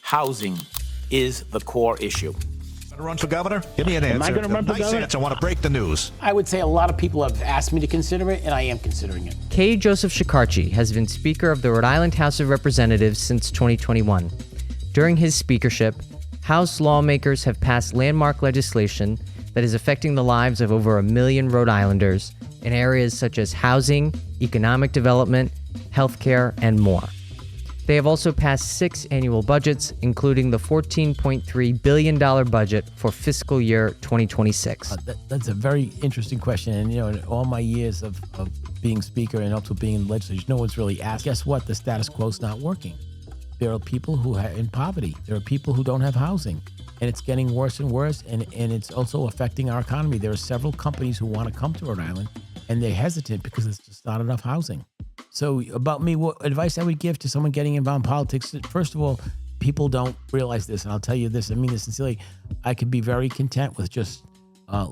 housing is the core issue. To run for governor? Give me an answer. Am I going to run for governor? Answer. I want to break the news. I would say a lot of people have asked me to consider it, and I am considering it. K. Joseph Shekarchi has been Speaker of the Rhode Island House of Representatives since 2021. During his speakership, House lawmakers have passed landmark legislation that is affecting the lives of over 1 million Rhode Islanders in areas such as housing, economic development, healthcare, and more. They have also passed 6 annual budgets, including the $14.3 billion budget for fiscal year 2026. That's a very interesting question. And, in all my years of being Speaker and also being in the legislature, no one's really asked. Guess what? The status quo is not working. There are people who are in poverty. There are people who don't have housing. And it's getting worse and worse. And it's also affecting our economy. There are several companies who want to come to Rhode Island, and they're hesitant because there's just not enough housing. So about me, what advice I would give to someone getting involved in politics, first of all, people don't realize this, and I'll tell you this, I mean this sincerely, I could be very content with just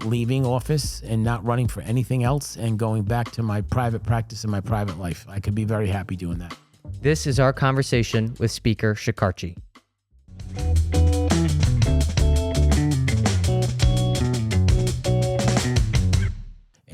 leaving office and not running for anything else and going back to my private practice and my private life. I could be very happy doing that. This is our conversation with Speaker Shekarchi.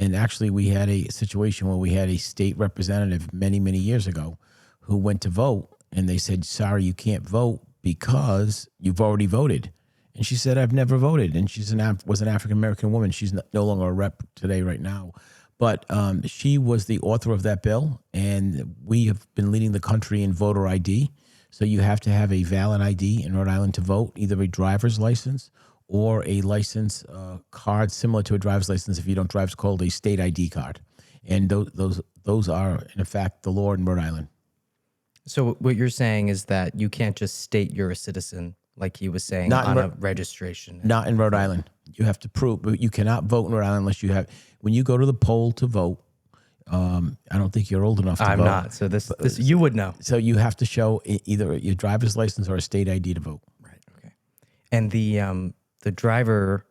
And actually, we had a situation where we had a state representative many, many years ago who went to vote, and they said, sorry, you can't vote because you've already voted. And she said, I've never voted. And she's was an African-American woman. She's no longer a rep today right now. But she was the author of that bill, and we have been leading the country in voter ID. So you have to have a valid ID in Rhode Island to vote, either a driver's license or a license card similar to a driver's license. If you don't drive, it's called a state ID card. And those are, in effect, the law in Rhode Island. So what you're saying is that you can't just state you're a citizen, like he was saying, on a registration. Not in Rhode Island. You have to prove, but you cannot vote in Rhode Island unless you have, when you go to the poll to vote, I don't think you're old enough to vote. I'm not, so this you would know. So you have to show either your driver's license or a state ID to vote. Right, okay. And the driver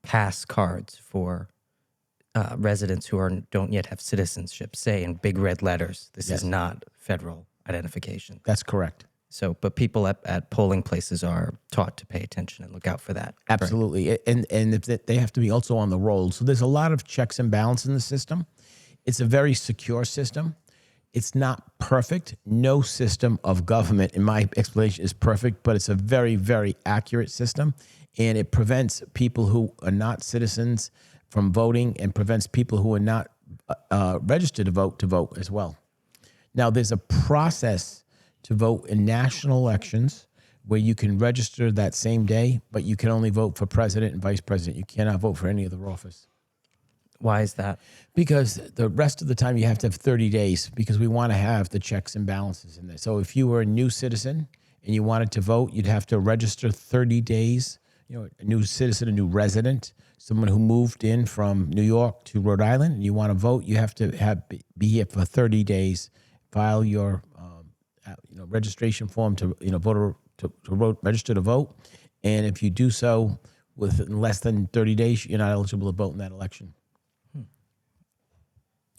pass cards for residents who don't yet have citizenship say in big red letters, this is not federal identification. That's correct. So, but people at polling places are taught to pay attention and look out for that. Absolutely. Right? And if they have to be also on the roll. So there's a lot of checks and balances in the system. It's a very secure system. It's not perfect. No system of government, in my explanation, is perfect, but it's a very, very accurate system. And it prevents people who are not citizens from voting and prevents people who are not registered to vote as well. Now, there's a process to vote in national elections where you can register that same day, but you can only vote for president and vice president. You cannot vote for any other office. Why is that? Because the rest of the time you have to have 30 days because we want to have the checks and balances in there. So if you were a new citizen and you wanted to vote, you'd have to register 30 days. A new citizen, a new resident, someone who moved in from New York to Rhode Island, and you want to vote, you have to be here for 30 days, file your registration form to register to vote, and if you do so within less than 30 days, you're not eligible to vote in that election.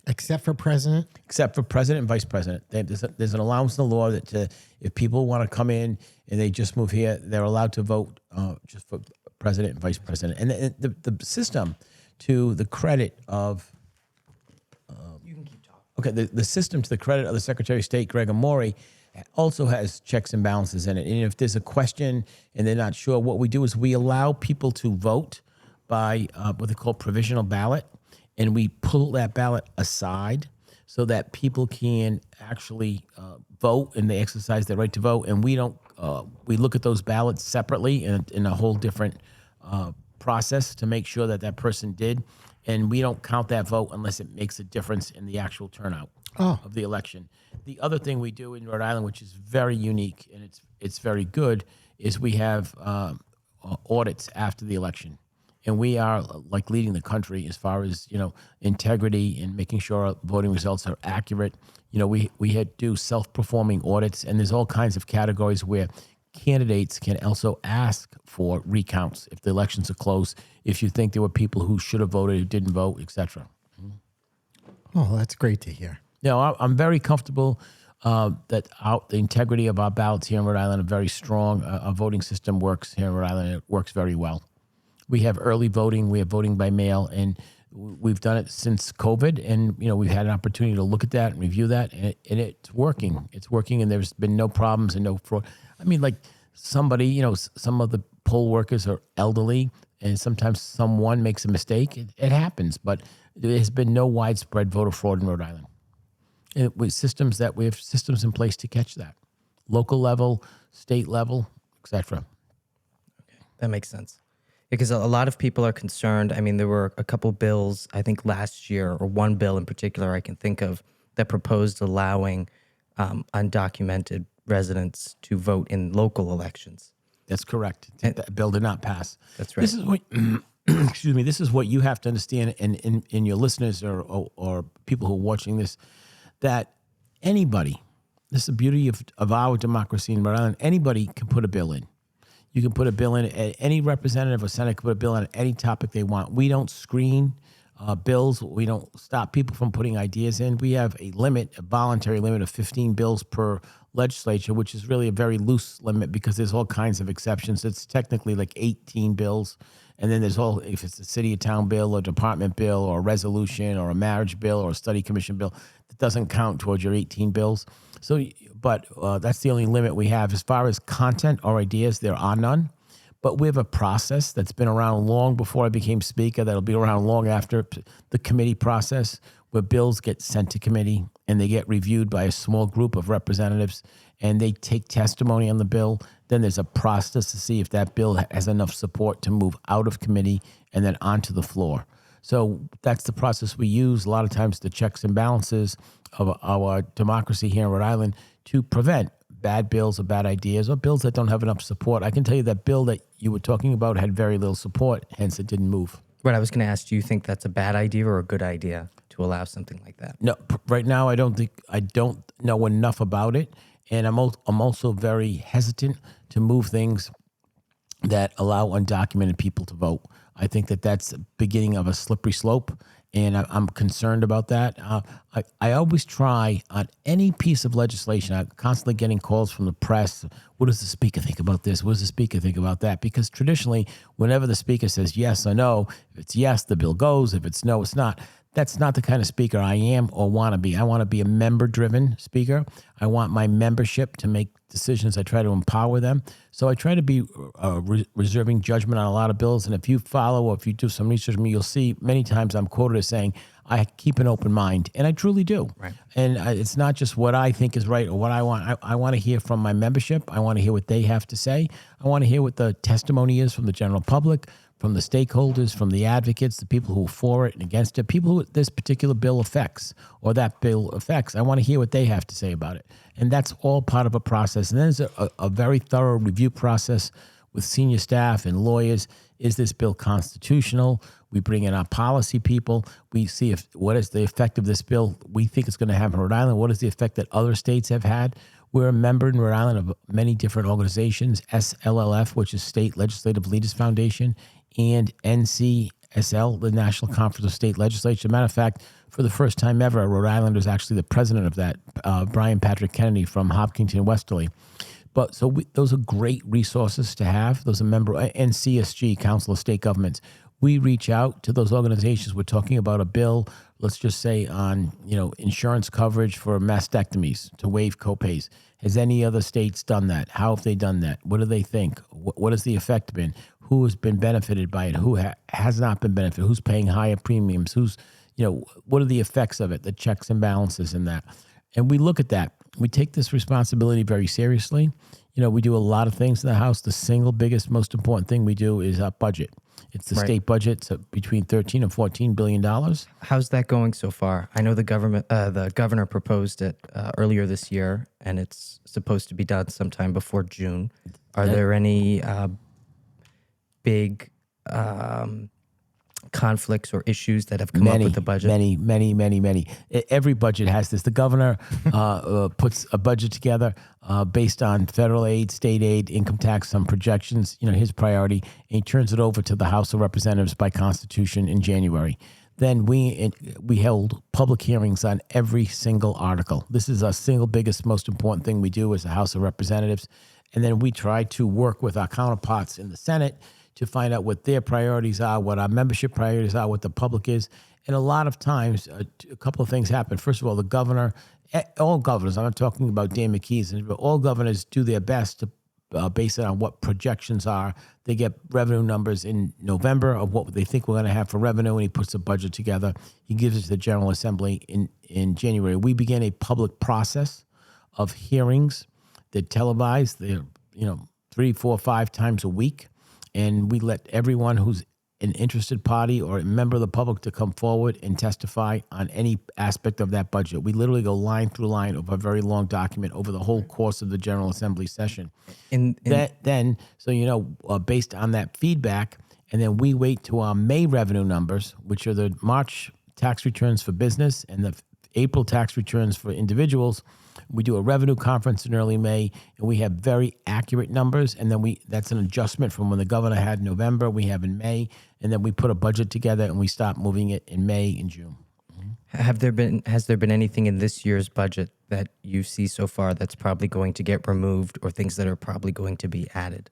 Except for president? Except for president and vice president. There's an allowance in the law that if people want to come in and they just move here, they're allowed to vote just for president and vice president. And the system, to the credit of... you can keep talking. Okay, the system, to the credit of the Secretary of State, Greg Amore, also has checks and balances in it. And if there's a question and they're not sure, what we do is we allow people to vote by what they call provisional ballot. And we pull that ballot aside so that people can actually vote and they exercise their right to vote. And we don't. We look at those ballots separately in a whole different process to make sure that person did. And we don't count that vote unless it makes a difference in the actual turnout of the election. The other thing we do in Rhode Island, which is very unique and it's very good, is we have audits after the election. And we are like leading the country as far as, integrity and making sure our voting results are accurate. We had do self-performing audits, and there's all kinds of categories where candidates can also ask for recounts if the elections are close, if you think there were people who should have voted who didn't vote, et cetera. Oh, that's great to hear. I'm very comfortable that the integrity of our ballots here in Rhode Island are very strong. Our voting system works here in Rhode Island. It works very well. We have early voting. We have voting by mail, and we've done it since COVID. And we've had an opportunity to look at that and review that, and it's working. It's working, and there's been no problems and no fraud. I mean, like somebody, some of the poll workers are elderly, and sometimes someone makes a mistake. It happens, but there has been no widespread voter fraud in Rhode Island. And we have systems in place to catch that, local level, state level, etc. That makes sense. Because a lot of people are concerned. I mean, there were a couple bills, I think last year, or one bill in particular I can think of, that proposed allowing undocumented residents to vote in local elections. That's correct. That bill did not pass. That's right. This is what, excuse me, this is what you have to understand, and your listeners or people who are watching this, that anybody, this is the beauty of our democracy in Rhode Island, anybody can put a bill in. You can put a bill in. Any representative or senator can put a bill on any topic they want. We don't screen bills. We don't stop people from putting ideas in. We have a voluntary limit of 15 bills per legislature, which is really a very loose limit because there's all kinds of exceptions. It's technically like 18 bills. And then there's if it's a city or town bill or department bill or a resolution or a marriage bill or a study commission bill, that doesn't count towards your 18 bills. So, but that's the only limit we have. As far as content or ideas, there are none. But we have a process that's been around long before I became speaker, that'll be around long after the committee process, where bills get sent to committee and they get reviewed by a small group of representatives and they take testimony on the bill. Then there's a process to see if that bill has enough support to move out of committee and then onto the floor. So that's the process we use. A lot of times the checks and balances of our democracy here in Rhode Island to prevent bad bills or bad ideas or bills that don't have enough support. I can tell you that bill that you were talking about had very little support, hence it didn't move. Right, I was going to ask, do you think that's a bad idea or a good idea to allow something like that? No, right now I don't know enough about it, and I'm also very hesitant to move things that allow undocumented people to vote. I think that's the beginning of a slippery slope, and I'm concerned about that. I always try on any piece of legislation. I'm constantly getting calls from the press. What does the speaker think about this? What does the speaker think about that? Because traditionally, whenever the speaker says yes or no, if it's yes, the bill goes. If it's no, it's not. That's not the kind of speaker I am or want to be. I want to be a member-driven speaker. I want my membership to make decisions. I try to empower them. So I try to be reserving judgment on a lot of bills. And if you follow or if you do some research on me, you'll see many times I'm quoted as saying, I keep an open mind. And I truly do. Right. And it's not just what I think is right or what I want. I want to hear from my membership. I want to hear what they have to say. I want to hear what the testimony is from the general public, from the stakeholders, from the advocates, the people who are for it and against it, people who this particular bill affects or that bill affects. I want to hear what they have to say about it. And that's all part of a process. And then there's a very thorough review process with senior staff and lawyers. Is this bill constitutional? We bring in our policy people. We see what is the effect of this bill we think it's going to have in Rhode Island. What is the effect that other states have had? We're a member in Rhode Island of many different organizations, SLLF, which is State Legislative Leaders Foundation, and NCSL, the National Conference of State Legislatures. Matter of fact, for the first time ever, a Rhode Islander is actually the president of that, Brian Patrick Kennedy from Hopkinton Westerly. But so those are great resources to have. Those are and CSG, Council of State Governments. We reach out to those organizations. We're talking about a bill, let's just say on insurance coverage for mastectomies to waive copays. Has any other states done that? How have they done that? What do they think? What has the effect been? Who has been benefited by it? Who has not been benefited? Who's paying higher premiums? What are the effects of it? The checks and balances in that. And we look at that. We take this responsibility very seriously. We do a lot of things in the House. The single biggest, most important thing we do is our budget. It's the state budget, so between $13 and $14 billion. How's that going so far? I know the governor proposed it earlier this year, and it's supposed to be done sometime before June. Are there any big conflicts or issues that have come up with the budget? Many. Every budget has this. The governor puts a budget together based on federal aid, state aid, income tax, some projections, his priority, and he turns it over to the House of Representatives by Constitution in January. then we held public hearings on every single article. This is our single biggest, most important thing we do as the House of Representatives. And then we try to work with our counterparts in the Senate to find out what their priorities are, what our membership priorities are, what the public is. And a lot of times, a couple of things happen. First of all, the governor, all governors, I'm not talking about Dan McKee's, but all governors do their best to base it on what projections are. They get revenue numbers in November of what they think we're going to have for revenue, and he puts a budget together. He gives it to the General Assembly in January. We began a public process of hearings that televised. They're 3, 4, 5 times a week, and we let everyone who's an interested party or a member of the public to come forward and testify on any aspect of that budget. We literally go line through line of a very long document over the whole course of the General Assembly session. Based on that feedback, and then we wait to our May revenue numbers, which are the March tax returns for business and the April tax returns for individuals. We do a revenue conference in early May, and we have very accurate numbers. And then that's an adjustment from when the governor had in November, we have in May, and then we put a budget together and we stop moving it in May and June. Has there been anything in this year's budget that you see so far that's probably going to get removed, or things that are probably going to be added?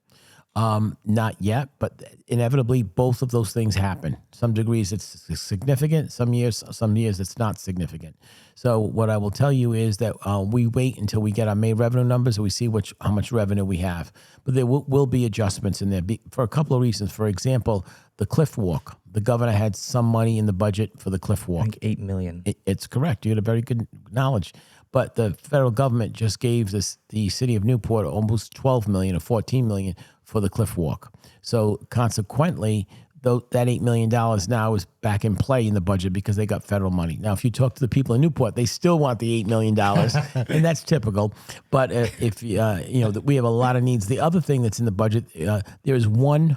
Not yet, but inevitably both of those things happen. Some degrees it's significant, some years it's not significant. So what I will tell you is that we wait until we get our May revenue numbers and we see how much revenue we have. But there will be adjustments in there for a couple of reasons. For example, the Cliff Walk. The governor had some money in the budget for the Cliff Walk. I think $8 million. It's correct. You had a very good knowledge. But the federal government just gave the city of Newport almost $12 million or $14 million for the Cliff Walk. So consequently, that $8 million now is back in play in the budget because they got federal money. Now, if you talk to the people in Newport, they still want the $8 million, and that's typical. But if we have a lot of needs. The other thing that's in the budget, there is $1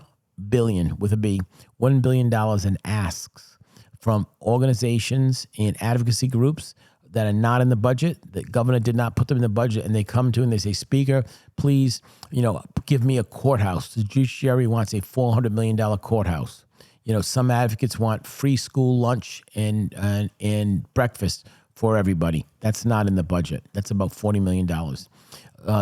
billion with a B, $1 billion in asks from organizations and advocacy groups that are not in the budget. The governor did not put them in the budget, and they come to and they say, Speaker, please, give me a courthouse. The judiciary wants a $400 million courthouse. Some advocates want free school lunch and breakfast for everybody. That's not in the budget. That's about $40 million.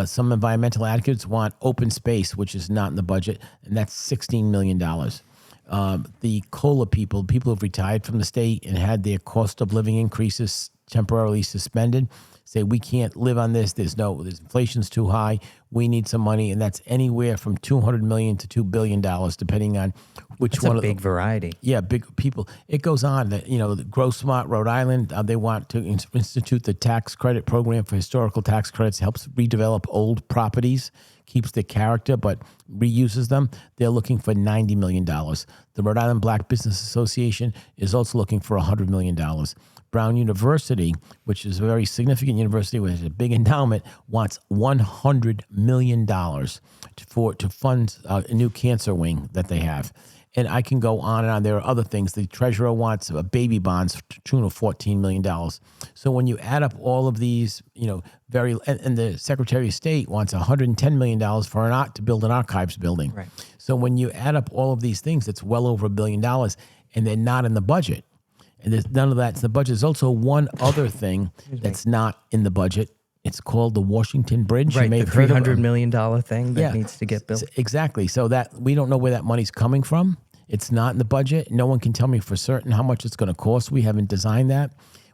Some environmental advocates want open space, which is not in the budget, and that's $16 million. The COLA people who've retired from the state and had their cost of living increases temporarily suspended, say we can't live on this. There's inflation's too high. We need some money, and that's anywhere from $200 million to $2 billion, depending on which That's one. A big variety. Yeah, big people. It goes on. The Grow Smart Rhode Island. They want to institute the tax credit program for historical tax credits. Helps redevelop old properties, keeps their character, but reuses them. They're looking for $90 million. The Rhode Island Black Business Association is also looking for $100 million. Brown University, which is a very significant university with a big endowment, wants $100 million to fund a new cancer wing that they have. And I can go on and on. There are other things. The treasurer wants baby bonds to the tune of $14 million. So when you add up all of these, and the Secretary of State wants $110 million to build an archives building. Right. So when you add up all of these things, it's well over $1 billion, and they're not in the budget. And there's none of that's in the budget. There's also one other thing that's not in the budget. It's called the Washington Bridge. Right, You may the have heard of $300 million thing that needs to get built. Exactly. So that we don't know where that money's coming from. It's not in the budget. No one can tell me for certain how much it's going to cost. We haven't designed that.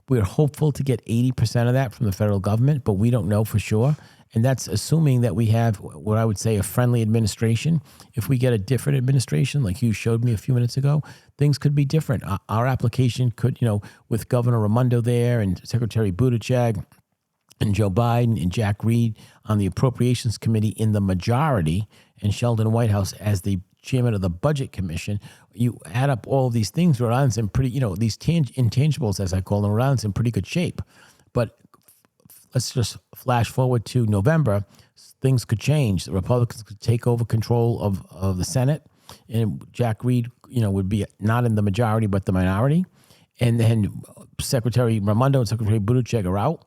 We're hopeful to get 80% of that from the federal government, but we don't know for sure. And that's assuming that we have what I would say a friendly administration. If we get a different administration, like you showed me a few minutes ago, things could be different. Our application could, with Governor Raimondo there and Secretary Buttigieg and Joe Biden and Jack Reed on the Appropriations Committee in the majority, and Sheldon Whitehouse as the chairman of the Budget Commission, you add up all of these things, Rhode Island's in pretty, these intangibles, as I call them, Rhode Island's in pretty good shape. But let's just flash forward to November. Things could change. The Republicans could take over control of the Senate, and Jack Reed, would be not in the majority but the minority. And then Secretary Raimondo and Secretary Buttigieg are out.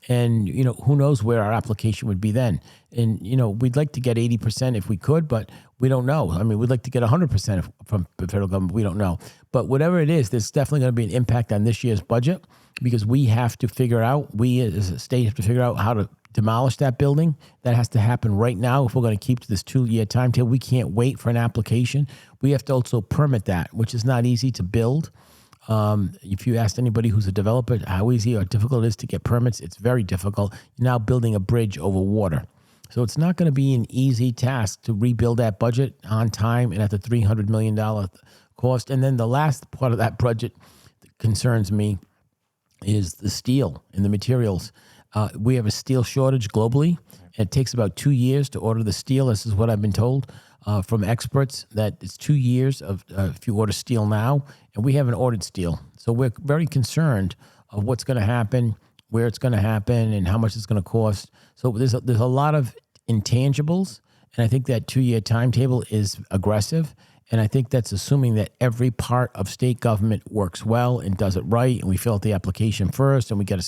And, who knows where our application would be then. And, we'd like to get 80% if we could, but we don't know. I mean, we'd like to get 100% from the federal government. We don't know. But whatever it is, there's definitely going to be an impact on this year's budget because we have to figure out, we as a state have to figure out how to demolish that building. That has to happen right now if we're going to keep to this 2-year timetable. We can't wait for an application. We have to also permit that, which is not easy to build. If you asked anybody who's a developer how easy or difficult it is to get permits, it's very difficult. You're now building a bridge over water. So it's not going to be an easy task to rebuild that budget on time and at the $300 million cost. And then the last part of that budget that concerns me is the steel and the materials. We have a steel shortage globally. It takes about 2 years to order the steel. This is what I've been told from experts, that it's 2 years of if you order steel now, and we haven't ordered steel. So we're very concerned of what's going to happen, where it's going to happen, and how much it's going to cost. So there's a lot of intangibles, and I think that 2-year timetable is aggressive. And I think that's assuming that every part of state government works well and does it right, and we fill out the application first, and we get an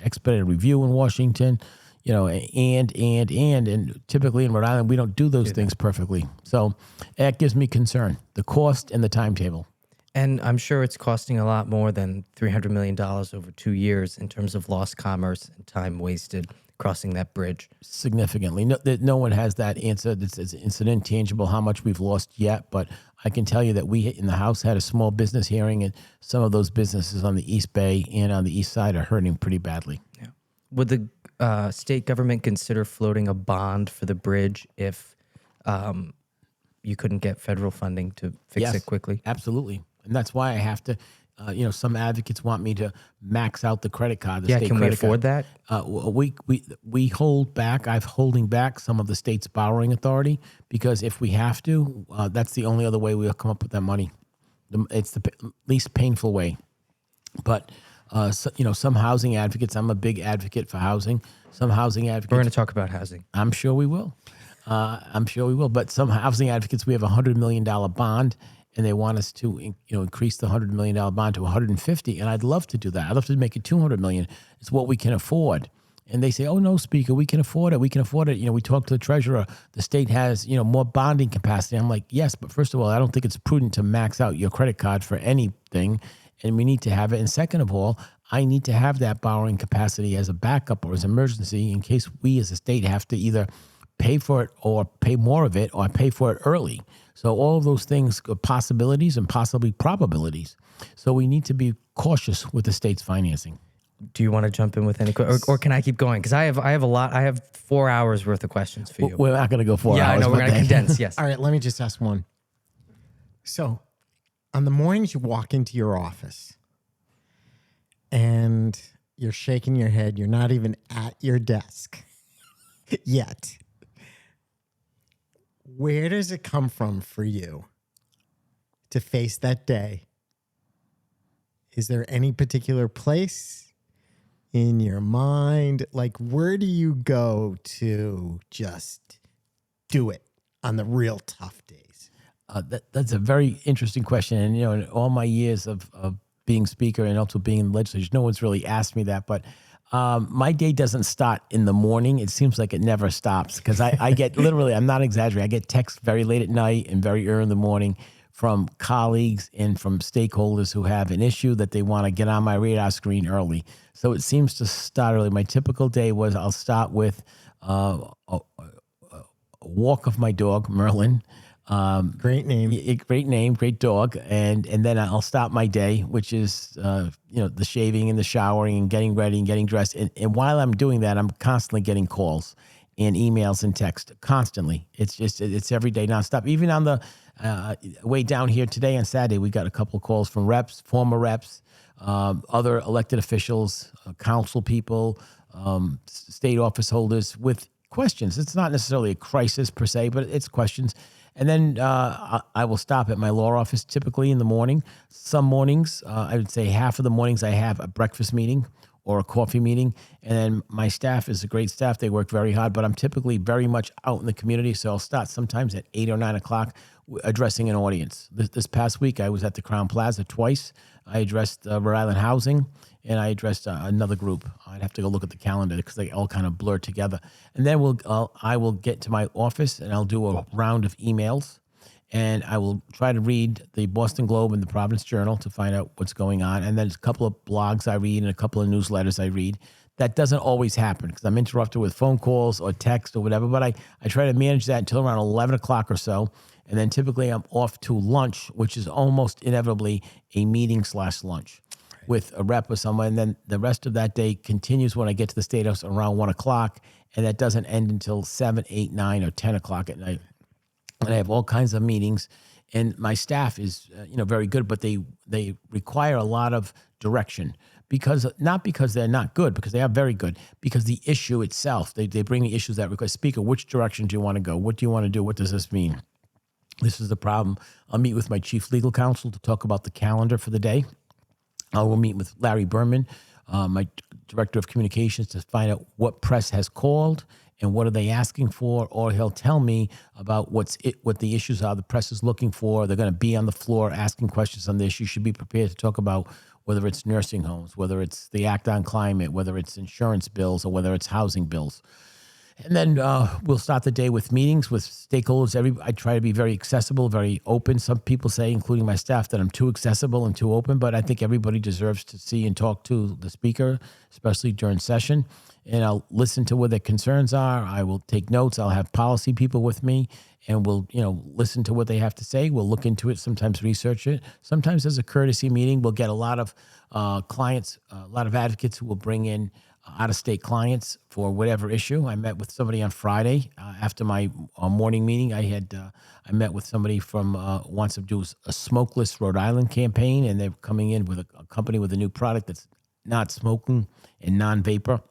expedited review in Washington, and typically in Rhode Island, we don't do those things perfectly. So that gives me concern, the cost and the timetable. And I'm sure it's costing a lot more than $300 million over 2 years in terms of lost commerce and time wasted crossing that bridge. Significantly. No one has that answer. It's an intangible how much we've lost yet, but I can tell you that we in the House had a small business hearing, and some of those businesses on the East Bay and on the East Side are hurting pretty badly. Yeah. Would the state government consider floating a bond for the bridge if you couldn't get federal funding to fix it quickly? Absolutely. And that's why I have to, some advocates want me to max out the credit card. Can we afford that? We hold back. I'm holding back some of the state's borrowing authority because if we have to, that's the only other way we'll come up with that money. It's the least painful way. But, some housing advocates, I'm a big advocate for housing. Some housing advocates. We're going to talk about housing. I'm sure we will. But some housing advocates, we have a $100 million bond, and they want us to, increase the $100 million bond to 150. And I'd love to do that. I'd love to make it $200 million. It's what we can afford. And they say, oh, no, Speaker, we can afford it. We can afford it. We talked to the treasurer. The state has, more bonding capacity. I'm like, yes, but first of all, I don't think it's prudent to max out your credit card for anything. And we need to have it. And second of all, I need to have that borrowing capacity as a backup or as an emergency in case we as a state have to either pay for it or pay more of it or pay for it early. So all of those things are possibilities and possibly probabilities. So we need to be cautious with the state's financing. Do you want to jump in with any or can I keep going? Because I have a lot. I have 4 hours worth of questions for you. We're not going to go 4 hours. Yeah, I know. We're going to condense. Yes. All right. Let me just ask one. So on the mornings you walk into your office and you're shaking your head, you're not even at your desk yet. Where does it come from for you to face that day? Is there any particular place in your mind? Like, where do you go to just do it on the real tough days? That's a very interesting question. And, in all my years of being speaker and also being in the legislature, no one's really asked me that. But my day doesn't start in the morning. It seems like it never stops because I get literally, I'm not exaggerating, I get texts very late at night and very early in the morning from colleagues and from stakeholders who have an issue that they want to get on my radar screen early. So it seems to start early. My typical day was I'll start with a walk of my dog, Merlin. Great name. Great name, great dog. And then I'll start my day, which is, the shaving and the showering and getting ready and getting dressed. And while I'm doing that, I'm constantly getting calls and emails and text constantly. It's every day nonstop. Even on the way down here today on Saturday, we got a couple of calls from reps, former reps, other elected officials, council people, state office holders with questions. It's not necessarily a crisis per se, but it's questions. And then I will stop at my law office typically in the morning. Some mornings, I would say half of the mornings I have a breakfast meeting or a coffee meeting. And then my staff is a great staff. They work very hard, but I'm typically very much out in the community. So I'll start sometimes at 8 or 9 o'clock addressing an audience. This past week, I was at the Crown Plaza twice. I addressed Rhode Island Housing, and I addressed another group. I'd have to go look at the calendar because they all kind of blur together. And then I will get to my office and I'll do a round of emails, and I will try to read the Boston Globe and the Providence Journal to find out what's going on. And then there's a couple of blogs I read and a couple of newsletters I read. That doesn't always happen because I'm interrupted with phone calls or text or whatever, but I try to manage that until around 11 o'clock or so. And then typically I'm off to lunch, which is almost inevitably a meeting/lunch with a rep or someone. And then the rest of that day continues when I get to the State House around 1 o'clock. And that doesn't end until 7, 8, 9, or 10 o'clock at night. And I have all kinds of meetings. And my staff is, very good, but they require a lot of direction. Not because they're not good, because they are very good, because the issue itself, they bring the issues that request, Speaker, which direction do you want to go? What do you want to do? What does this mean? This is the problem. I'll meet with my chief legal counsel to talk about the calendar for the day. I will meet with Larry Berman, my director of communications, to find out what press has called and what are they asking for, or he'll tell me about what the issues are the press is looking for. They're going to be on the floor asking questions on this. You should be prepared to talk about whether it's nursing homes, whether it's the Act on Climate, whether it's insurance bills, or whether it's housing bills. And then we'll start the day with meetings with stakeholders. I try to be very accessible, very open. Some people say, including my staff, that I'm too accessible and too open, but I think everybody deserves to see and talk to the speaker, especially during session. And I'll listen to what their concerns are. I will take notes. I'll have policy people with me, and we'll, listen to what they have to say. We'll look into it, sometimes research it. Sometimes as a courtesy meeting, we'll get a lot of clients, a lot of advocates who will bring in out-of-state clients for whatever issue. I met with somebody on Friday after my morning meeting. I met with somebody from wants to do a smokeless Rhode Island campaign, and they're coming in with a company with a new product that's not smoking and non-vapor,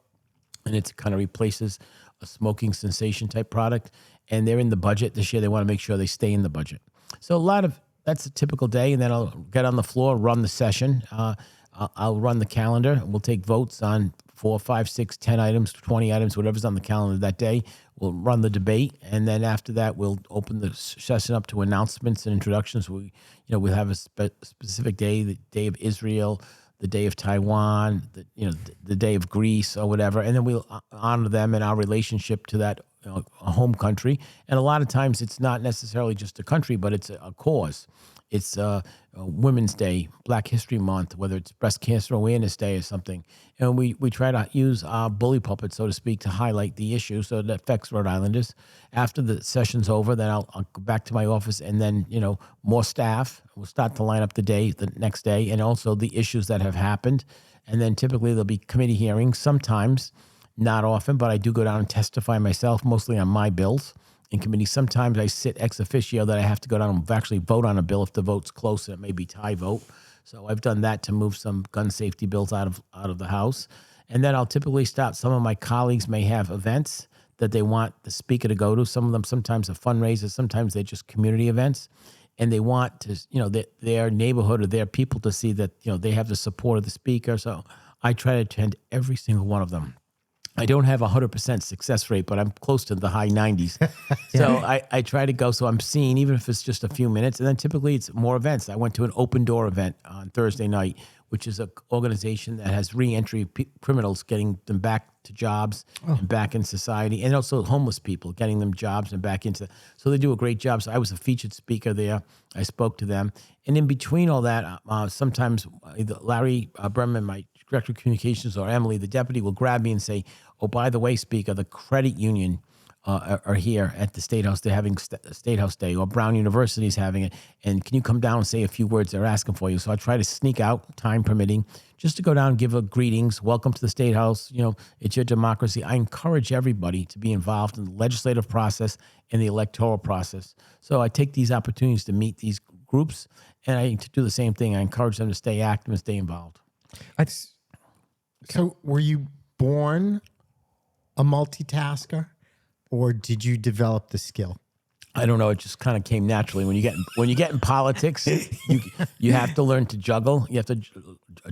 and it kind of replaces a smoking cessation type product. And they're in the budget this year. They want to make sure they stay in the budget. So that's a typical day, and then I'll get on the floor, run the session. I'll run the calendar. We'll take votes on 4, 5, 6, 10 items, 20 items, whatever's on the calendar that day. We'll run the debate, and then after that, we'll open the session up to announcements and introductions. We'll have a specific day, the Day of Israel, the Day of Taiwan, the Day of Greece, or whatever, and then we'll honor them in our relationship to that a home country. And a lot of times, it's not necessarily just a country, but it's a cause. It's Women's Day, Black History Month, whether it's Breast Cancer Awareness Day or something. And we try to use our bully pulpit, so to speak, to highlight the issue so that affects Rhode Islanders. After the session's over, then I'll go back to my office, and then, more staff will start to line up the next day, and also the issues that have happened. And then typically there'll be committee hearings, sometimes, not often, but I do go down and testify myself, mostly on my bills. In committee, sometimes I sit ex officio that I have to go down and actually vote on a bill if the vote's close, and it may be tie vote. So I've done that to move some gun safety bills out of the House. And then I'll typically start. Some of my colleagues may have events that they want the speaker to go to. Some of them sometimes are fundraisers, sometimes they're just community events. And they want to, their neighborhood or their people to see that, they have the support of the speaker. So I try to attend every single one of them. I don't have 100% success rate, but I'm close to the high 90s. So I try to go. So I'm seeing, even if it's just a few minutes. And then typically it's more events. I went to an open door event on Thursday night, which is an organization that has reentry criminals, getting them back to jobs and back in society, and also homeless people, getting them jobs and back into. So they do a great job. So I was a featured speaker there. I spoke to them. And in between all that, sometimes either Larry Berman, my director of communications, or Emily, the deputy, will grab me and say, "Oh, by the way, Speaker, the credit union are here at the State House. They're having State House Day, or Brown University is having it. And can you come down and say a few words? They're asking for you." So I try to sneak out, time permitting, just to go down and give a greetings. Welcome to the State House. It's your democracy. I encourage everybody to be involved in the legislative process and the electoral process. So I take these opportunities to meet these groups, and I do the same thing. I encourage them to stay active and stay involved. So were you born a multitasker, or did you develop the skill? I don't know. It just kind of came naturally. When you get in politics, you have to learn to juggle. You have to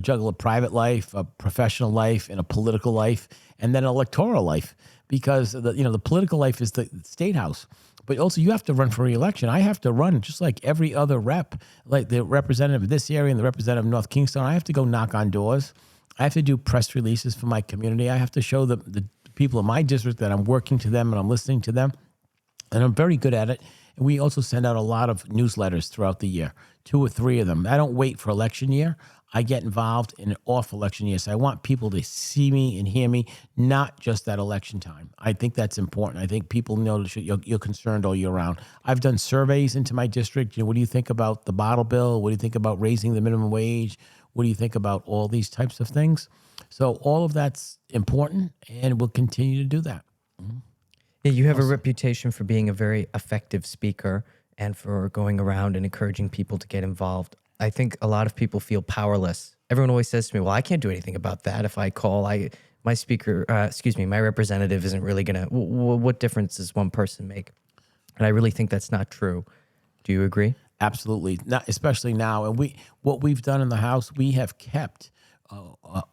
juggle a private life, a professional life, and a political life, and then an electoral life. Because the political life is the state house, but also you have to run for re-election. I have to run just like every other rep, like the representative of this area and the representative of North Kingstown. I have to go knock on doors. I have to do press releases for my community. I have to show the people in my district that I'm working to them and I'm listening to them. And I'm very good at it. And we also send out a lot of newsletters throughout the year, 2 or 3 of them. I don't wait for election year. I get involved in an off-election year. So I want people to see me and hear me, not just at election time. I think that's important. I think people know that you're concerned all year round. I've done surveys into my district. What do you think about the bottle bill? What do you think about raising the minimum wage? What do you think about all these types of things? So all of that's important, and we'll continue to do that. Yeah, you have a reputation for being a very effective speaker and for going around and encouraging people to get involved. I think a lot of people feel powerless. Everyone always says to me, well, I can't do anything about that. If I call, my representative isn't really going to, what difference does one person make? And I really think that's not true. Do you agree? Absolutely, not especially now. And what we've done in the House, we have kept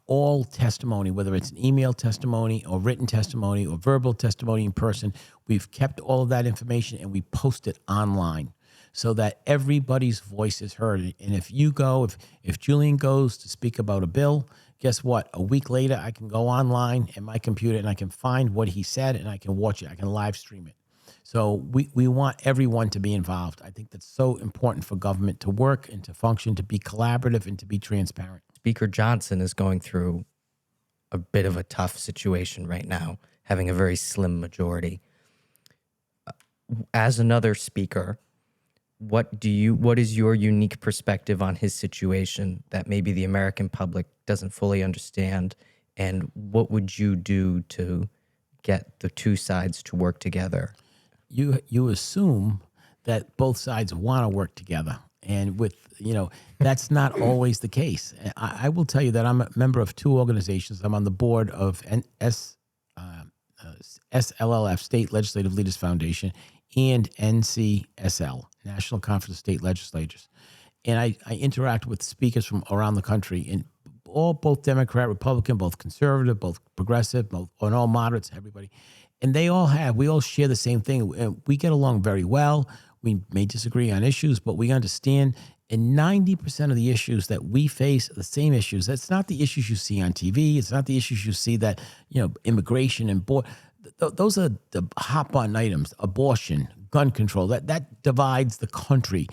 all testimony, whether it's an email testimony or written testimony or verbal testimony in person. We've kept all of that information and we post it online so that everybody's voice is heard. And if Julian goes to speak about a bill, guess what? A week later, I can go online in my computer and I can find what he said and I can watch it. I can live stream it. So we want everyone to be involved. I think that's so important for government to work and to function, to be collaborative and to be transparent. Speaker Johnson is going through a bit of a tough situation right now, having a very slim majority. As another speaker, what is your unique perspective on his situation that maybe the American public doesn't fully understand? And what would you do to get the two sides to work together? You assume that both sides want to work together. And that's not always the case. I will tell you that I'm a member of 2 organizations. I'm on the board of SLLF, State Legislative Leaders Foundation, and NCSL, National Conference of State Legislators. And I interact with speakers from around the country, and both Democrat, Republican, both conservative, both progressive, and all moderates, everybody. And we all share the same thing. We get along very well. We may disagree on issues, but we understand. And 90% of the issues that we face are the same issues. That's not the issues you see on TV. It's not the issues you see that, immigration and those are the hot button items, abortion, gun control, that divides the country.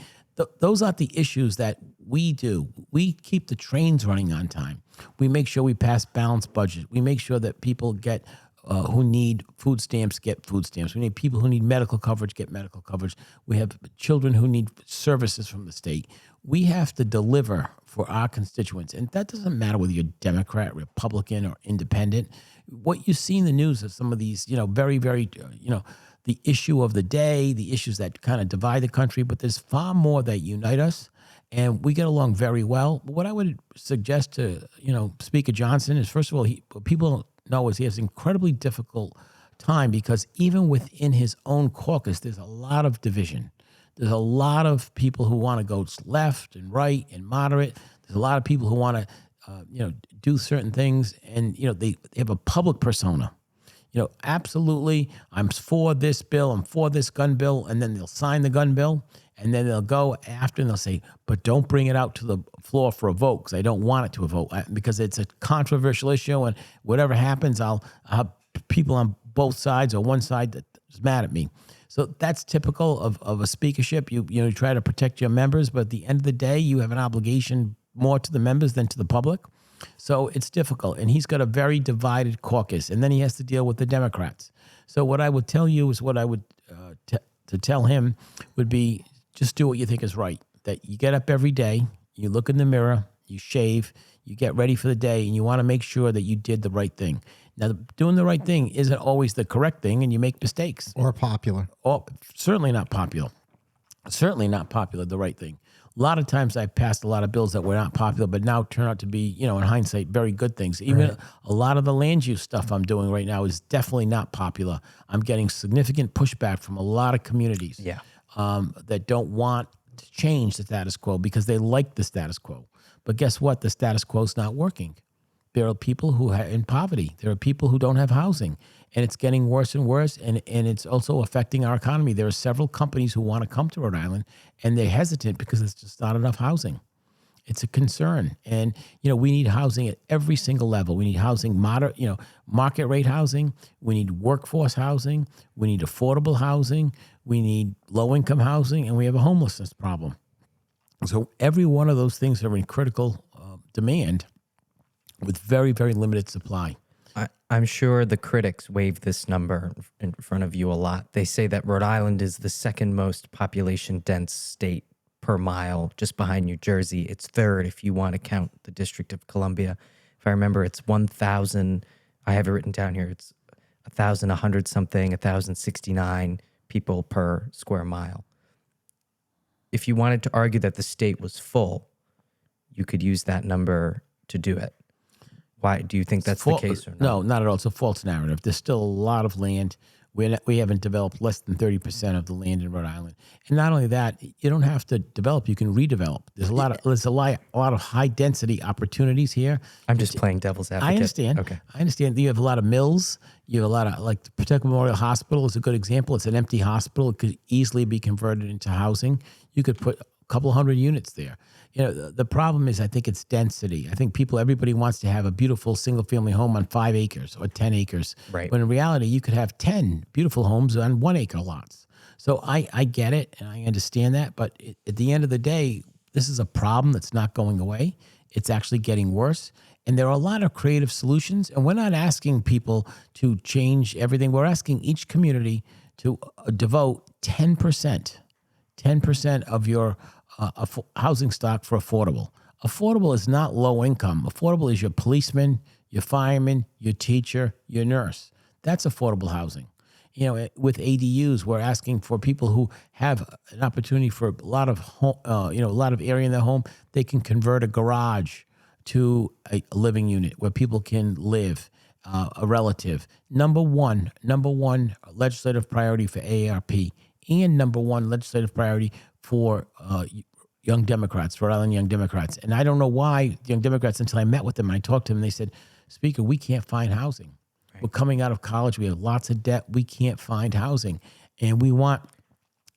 Those aren't the issues that we do. We keep the trains running on time. We make sure we pass balanced budget. We make sure that people get who need food stamps get food stamps. We need people who need medical coverage get medical coverage. We have children who need services from the state. We have to deliver for our constituents. And that doesn't matter whether you're Democrat, Republican, or independent. What you see in the news is some of these, very, very, the issue of the day, the issues that kind of divide the country, but there's far more that unite us. And we get along very well. What I would suggest to, Speaker Johnson is, first of all, people know he has an incredibly difficult time because even within his own caucus, there's a lot of division. There's a lot of people who want to go left and right and moderate. There's a lot of people who want to, do certain things, and they have a public persona. Absolutely, I'm for this bill, I'm for this gun bill, and then they'll sign the gun bill, and then they'll go after and they'll say, but don't bring it out to the floor for a vote because I don't want it to a vote because it's a controversial issue, and whatever happens, I'll have people on both sides or one side that's mad at me. So that's typical of a speakership. You try to protect your members, but at the end of the day, you have an obligation more to the members than to the public. So it's difficult, and he's got a very divided caucus, and then he has to deal with the Democrats. So what I would tell you is what I would to tell him would be just do what you think is right. That you get up every day, you look in the mirror, you shave, you get ready for the day, and you want to make sure that you did the right thing. Now, doing the right thing isn't always the correct thing, and you make mistakes. Or popular. Or certainly not popular. Certainly not popular, the right thing. A lot of times I've passed a lot of bills that were not popular, but now turn out to be, in hindsight, very good things. Even a lot of the land use stuff I'm doing right now is definitely not popular. I'm getting significant pushback from a lot of communities that don't want to change the status quo because they like the status quo. But guess what? The status quo is not working. There are people who are in poverty. There are people who don't have housing. And it's getting worse and worse, and it's also affecting our economy. There are several companies who want to come to Rhode Island, and they're hesitant because there's just not enough housing. It's a concern. And, we need housing at every single level. We need housing, market rate housing. We need workforce housing. We need affordable housing. We need low-income housing, and we have a homelessness problem. So every one of those things are in critical demand with very, very limited supply. I'm sure the critics wave this number in front of you a lot. They say that Rhode Island is the second most population-dense state per mile, just behind New Jersey. It's third if you want to count the District of Columbia. If I remember, it's 1,000. I have it written down here. It's 1,100 something, 1,069 people per square mile. If you wanted to argue that the state was full, you could use that number to do it. Why do you think that's the case or not? No, not at all. It's a false narrative. There's still a lot of land. We haven't developed less than 30% of the land in Rhode Island. And not only that, you don't have to develop, you can redevelop. There's a lot of high density opportunities here. I'm just playing devil's advocate. I understand. Okay. I understand. You have a lot of mills. You have a lot of, like the Pawtucket Memorial Hospital is a good example. It's an empty hospital. It could easily be converted into housing. You could put a couple hundred units there. The problem is, I think it's density. I think everybody wants to have a beautiful single-family home on 5 acres or 10 acres. Right. But in reality, you could have 10 beautiful homes on 1 acre lots. So I get it, and I understand that. But at the end of the day, this is a problem that's not going away. It's actually getting worse. And there are a lot of creative solutions. And we're not asking people to change everything. We're asking each community to devote 10% of your housing stock for affordable. Affordable is not low income. Affordable is your policeman, your fireman, your teacher, your nurse. That's affordable housing. With ADUs, we're asking for people who have an opportunity for a lot of home, a lot of area in their home. They can convert a garage to a living unit where people can live. A relative. Number one legislative priority for AARP, and number one legislative priority for Young Democrats, Rhode Island Young Democrats. And I don't know why Young Democrats, until I met with them and I talked to them, they said, Speaker, we can't find housing. Right. We're coming out of college. We have lots of debt. We can't find housing. And we want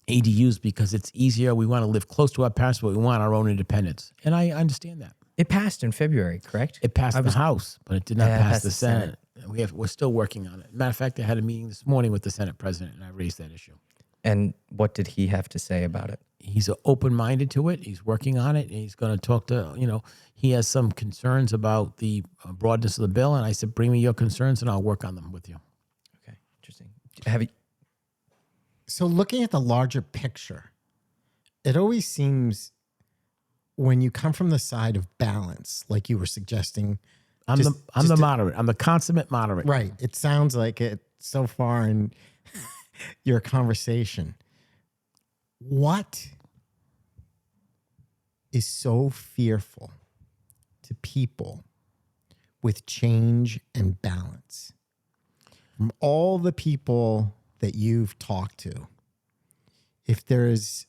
ADUs because it's easier. We want to live close to our parents, but we want our own independence. And I understand that. It passed in February, correct? It passed the House, but it did not pass the Senate. We're still working on it. Matter of fact, I had a meeting this morning with the Senate president, and I raised that issue. And what did he have to say about it? He's open-minded to it. He's working on it. And he's going to talk to, he has some concerns about the broadness of the bill. And I said, bring me your concerns and I'll work on them with you. Okay, interesting. So looking at the larger picture, it always seems when you come from the side of balance, like you were suggesting. I'm the moderate. I'm the consummate moderate. Right. It sounds like it so far in your conversation. What is so fearful to people with change and balance? From all the people that you've talked to, if there's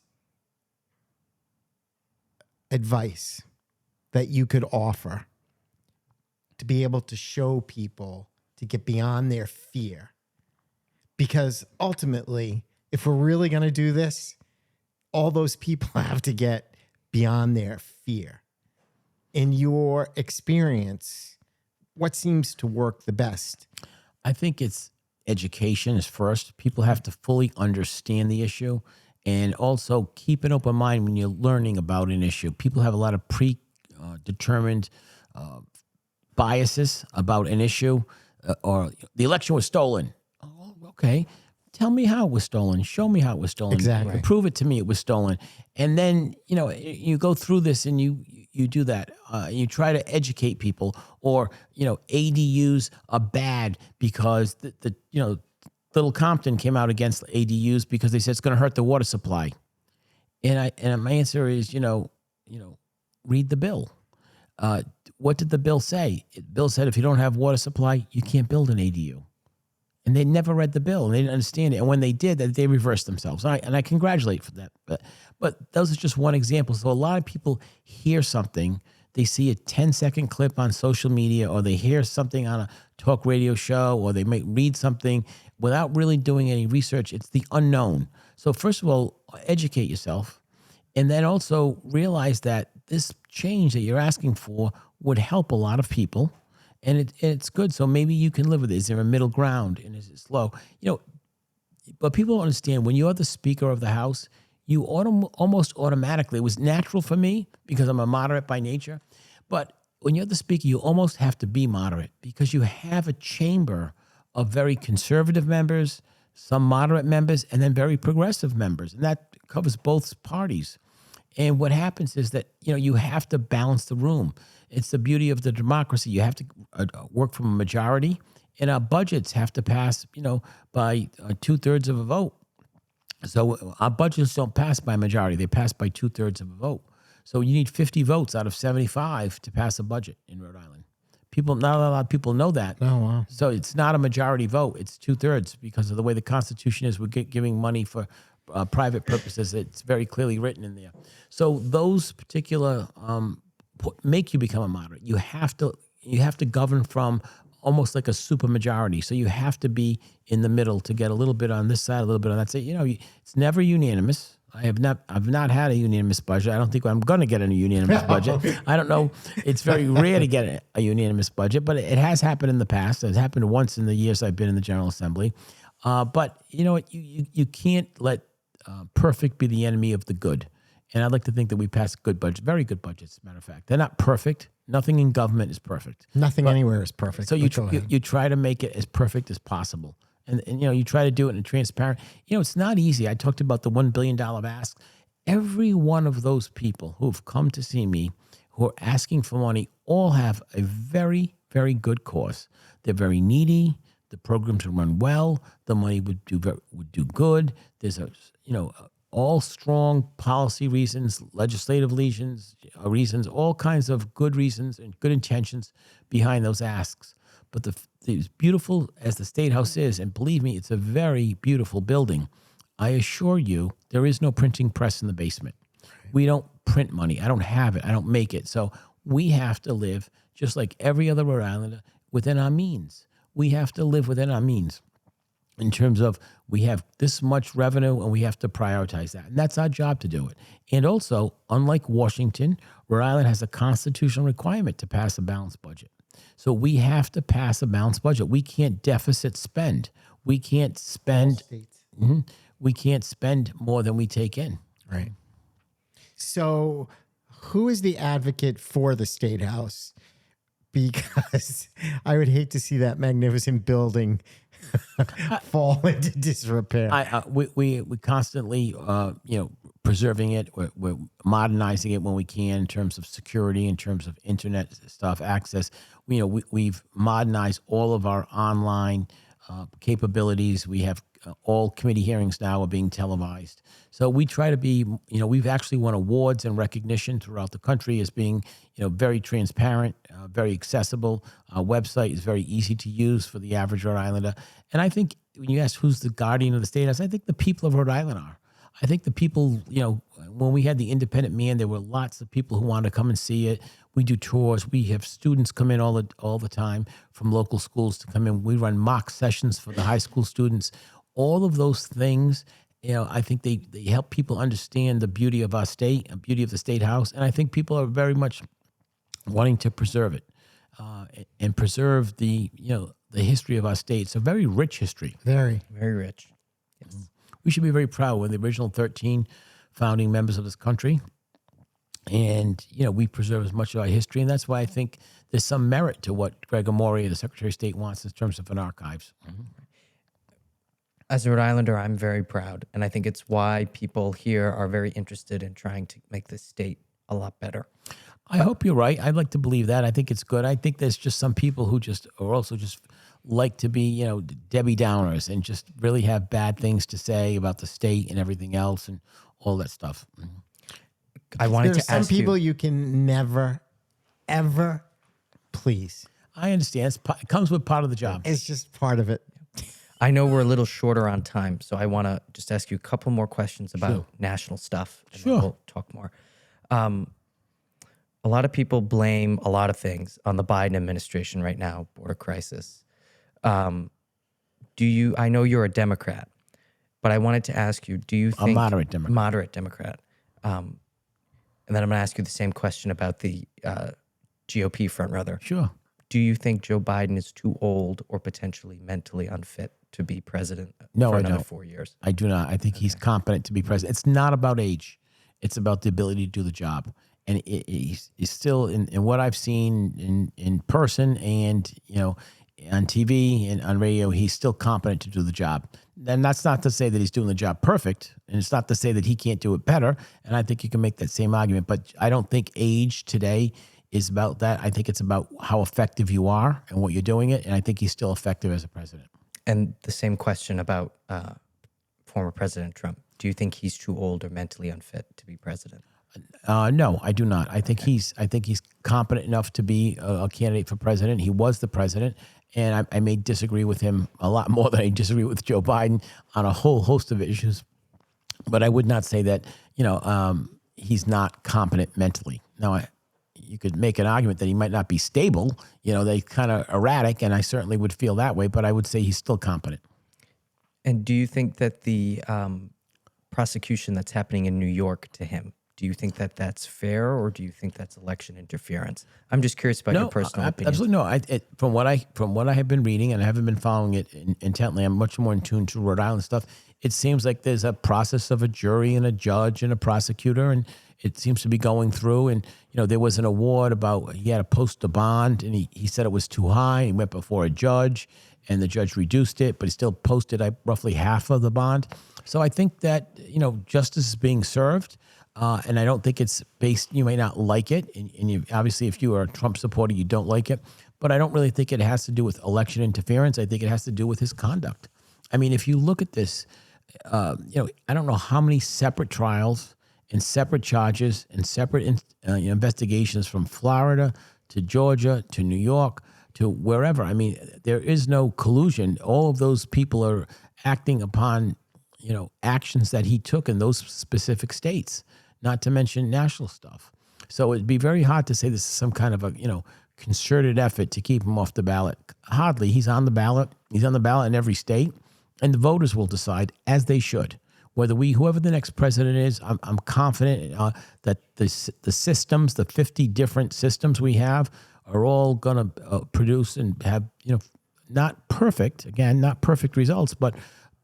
advice that you could offer to be able to show people to get beyond their fear, because ultimately, if we're really going to do this, all those people have to get beyond their fear. In your experience, what seems to work the best? I think it's education is first. People have to fully understand the issue and also keep an open mind when you're learning about an issue. People have a lot of predetermined biases about an issue or the election was stolen. Oh, okay. Tell me how it was stolen. Show me how it was stolen. Exactly. Prove it to me it was stolen. And then, you go through this and you do that. You try to educate people or, ADUs are bad because the Little Compton came out against ADUs because they said it's going to hurt the water supply. And my answer is, read the bill. What did the bill say? The bill said if you don't have water supply, you can't build an ADU. And they never read the bill, and they didn't understand it. And when they did, they reversed themselves. And I congratulate for that. But those are just one example. So a lot of people hear something, they see a 10-second clip on social media, or they hear something on a talk radio show, or they may read something without really doing any research. It's the unknown. So first of all, educate yourself, and then also realize that this change that you're asking for would help a lot of people, and it's good. So maybe you can live with it. Is there a middle ground, and is it slow? But people don't understand, when you're the Speaker of the House, you almost automatically, it was natural for me because I'm a moderate by nature, but when you're the Speaker, you almost have to be moderate because you have a chamber of very conservative members, some moderate members, and then very progressive members, and that covers both parties. And what happens is that, you have to balance the room. It's the beauty of the democracy. You have to work from a majority, and our budgets have to pass, by 2/3 of a vote. So our budgets don't pass by majority. They pass by 2/3 of a vote. So you need 50 votes out of 75 to pass a budget in Rhode Island. Not a lot of people know that. Oh, wow. So it's not a majority vote. It's 2/3 because of the way the Constitution is. We're giving money for private purposes. It's very clearly written in there. So those particular make you become a moderate. You have to govern from almost like a supermajority. So you have to be in the middle to get a little bit on this side, a little bit on that side. It's never unanimous. I've not had a unanimous budget. I don't think I'm going to get a unanimous budget. I don't know. It's very rare to get a unanimous budget, but it has happened in the past. It's happened once in the years I've been in the General Assembly. But you know what? You can't let perfect be the enemy of the good. And I'd like to think that we pass good budgets, very good budgets, as a matter of fact. They're not perfect. Nothing in government is perfect. Nothing anywhere is perfect. So you try to make it as perfect as possible. And you try to do it in a transparent. It's not easy. I talked about the $1 billion ask. Every one of those people who've come to see me, who are asking for money, all have a very, very good cause. They're very needy. The programs will run well. The money would do good. There's all strong policy reasons, legislative reasons, all kinds of good reasons and good intentions behind those asks. But as beautiful as the State House is, and believe me, it's a very beautiful building, I assure you there is no printing press in the basement. We don't print money. I don't have it. I don't make it. So we have to live just like every other Rhode Islander within our means. We have to live within our means in terms of we have this much revenue and we have to prioritize that. And that's our job to do it. And also, unlike Washington, Rhode Island has a constitutional requirement to pass a balanced budget. So we have to pass a balanced budget. We can't deficit spend. We can't spend. We can't spend more than we take in. Right. So, who is the advocate for the State House? Because I would hate to see that magnificent building fall into disrepair. We constantly, preserving it. We're modernizing it when we can in terms of security, in terms of internet stuff, access. We've modernized all of our online capabilities. We have all committee hearings now are being televised. So we try to be, we've actually won awards and recognition throughout the country as being, very transparent, very accessible. Our website is very easy to use for the average Rhode Islander. And I think when you ask who's the guardian of the State House, I think the people of Rhode Island are. I think the people, when we had the independent man, there were lots of people who wanted to come and see it. We do tours. We have students come in all the time from local schools to come in. We run mock sessions for the high school students. All of those things, I think they help people understand the beauty of our state and beauty of the State House. And I think people are very much wanting to preserve it and preserve the history of our state. It's a very rich history. Very. Very rich. Yes. We should be very proud. We're the original 13 founding members of this country. And, we preserve as much of our history. And that's why I think there's some merit to what Greg Amore, the Secretary of State, wants in terms of an archives. Mm-hmm. As a Rhode Islander, I'm very proud. And I think it's why people here are very interested in trying to make this state a lot better. I hope you're right. I'd like to believe that. I think it's good. I think there's just some people who are also like to be, Debbie Downers and just really have bad things to say about the state and everything else and all that stuff. I wanted There's to some ask people you. you can never, ever please. I understand. It comes with part of the job. It's just part of it. I know we're a little shorter on time, so I want to just ask you a couple more questions about national stuff. And then Sure. we'll talk more. A lot of people blame a lot of things on the Biden administration right now, border crisis. I know you're a Democrat, but I wanted to ask you, do you think... A moderate Democrat. Moderate Democrat. And then I'm going to ask you the same question about the GOP frontrunner. Sure. Do you think Joe Biden is too old or potentially mentally unfit to be president No, for I another don't. 4 years? I do not. I think he's competent to be president. It's not about age. It's about the ability to do the job. And he's still, in what I've seen in person and, on TV and on radio, he's still competent to do the job. And that's not to say that he's doing the job perfect. And it's not to say that he can't do it better. And I think you can make that same argument. But I don't think age today is about that. I think it's about how effective you are and what you're doing it. And I think he's still effective as a president. And the same question about former President Trump. Do you think he's too old or mentally unfit to be president? No, I do not. I think he's competent enough to be a candidate for president. He was the president, and I may disagree with him a lot more than I disagree with Joe Biden on a whole host of issues. But I would not say that he's not competent mentally. Now, you could make an argument that he might not be stable. They kind of erratic, and I certainly would feel that way. But I would say he's still competent. And do you think that the prosecution that's happening in New York to him, do you think that that's fair, or do you think that's election interference? I'm just curious about your personal opinion. Absolutely no. From what I have been reading, and I haven't been following it intently, I'm much more in tune to Rhode Island stuff. It seems like there's a process of a jury and a judge and a prosecutor, and it seems to be going through. And there was an award about he had to post a bond, and he said it was too high. He went before a judge, and the judge reduced it, but he still posted roughly half of the bond. So I think that justice is being served. And I don't think it's based, you may not like it. And you, obviously, if you are a Trump supporter, you don't like it. But I don't really think it has to do with election interference. I think it has to do with his conduct. I mean, if you look at this, I don't know how many separate trials and separate charges and separate investigations from Florida to Georgia to New York to wherever. I mean, there is no collusion. All of those people are acting upon, actions that he took in those specific states. Not to mention national stuff. So it'd be very hard to say this is some kind of a, concerted effort to keep him off the ballot. Hardly. He's on the ballot. He's on the ballot in every state, and the voters will decide, as they should. Whoever the next president is, I'm confident that the systems, the 50 different systems we have, are all going to produce and have, not perfect results, but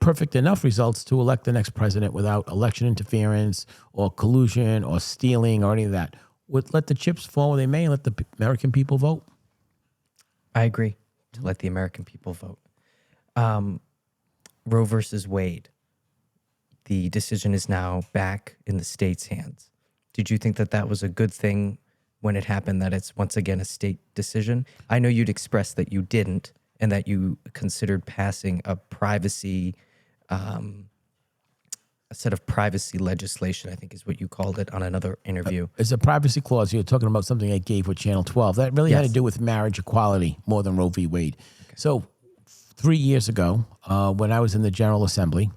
perfect enough results to elect the next president without election interference or collusion or stealing or any of that. Let the chips fall where they may and let the American people vote. I agree to let the American people vote. Roe versus Wade. The decision is now back in the state's hands. Did you think that that was a good thing when it happened, that it's once again a state decision? I know you'd expressed that you didn't and that you considered passing a set of privacy legislation, I think is what you called it on another interview. It's a privacy clause. You're talking about something I gave with Channel 12. That really had to do with marriage equality more than Roe v. Wade. Okay. So 3 years ago, when I was in the General Assembly,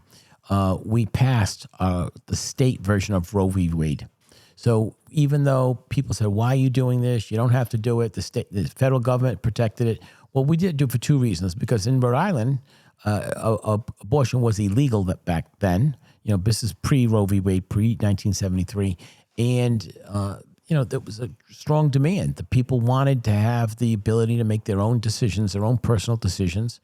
we passed the state version of Roe v. Wade. So even though people said, why are you doing this? You don't have to do it. The federal government protected it. Well, we did do it for two reasons. Because in Rhode Island, abortion was illegal back then. This is pre-Roe v. Wade, pre-1973. And, there was a strong demand. The people wanted to have the ability to make their own decisions, their own personal decisions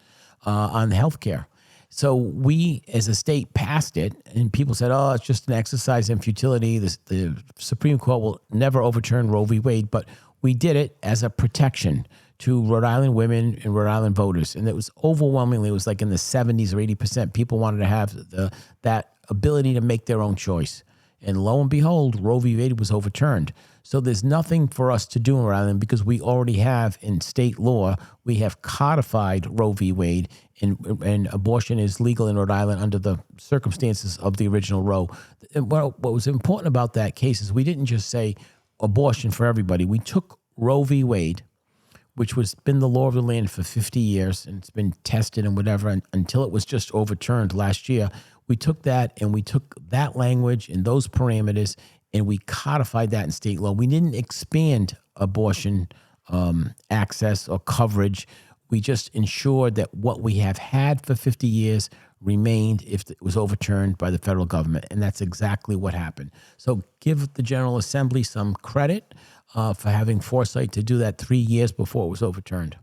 on health care. So we, as a state, passed it, and people said, oh, it's just an exercise in futility. The Supreme Court will never overturn Roe v. Wade, but we did it as a protection to Rhode Island women and Rhode Island voters. And it was overwhelmingly, it was like in the 70s or 80%, people wanted to have that ability to make their own choice. And lo and behold, Roe v. Wade was overturned. So there's nothing for us to do in Rhode Island because we already have in state law, we have codified Roe v. Wade, and abortion is legal in Rhode Island under the circumstances of the original Roe. And what was important about that case is we didn't just say abortion for everybody. We took Roe v. Wade, which was been the law of the land for 50 years, and it's been tested and whatever until it was just overturned last year. We took that and we took that language and those parameters and we codified that in state law. We didn't expand abortion access or coverage. We just ensured that what we have had for 50 years remained if it was overturned by the federal government. And that's exactly what happened. So give the General Assembly some credit for having foresight to do that 3 years before it was overturned.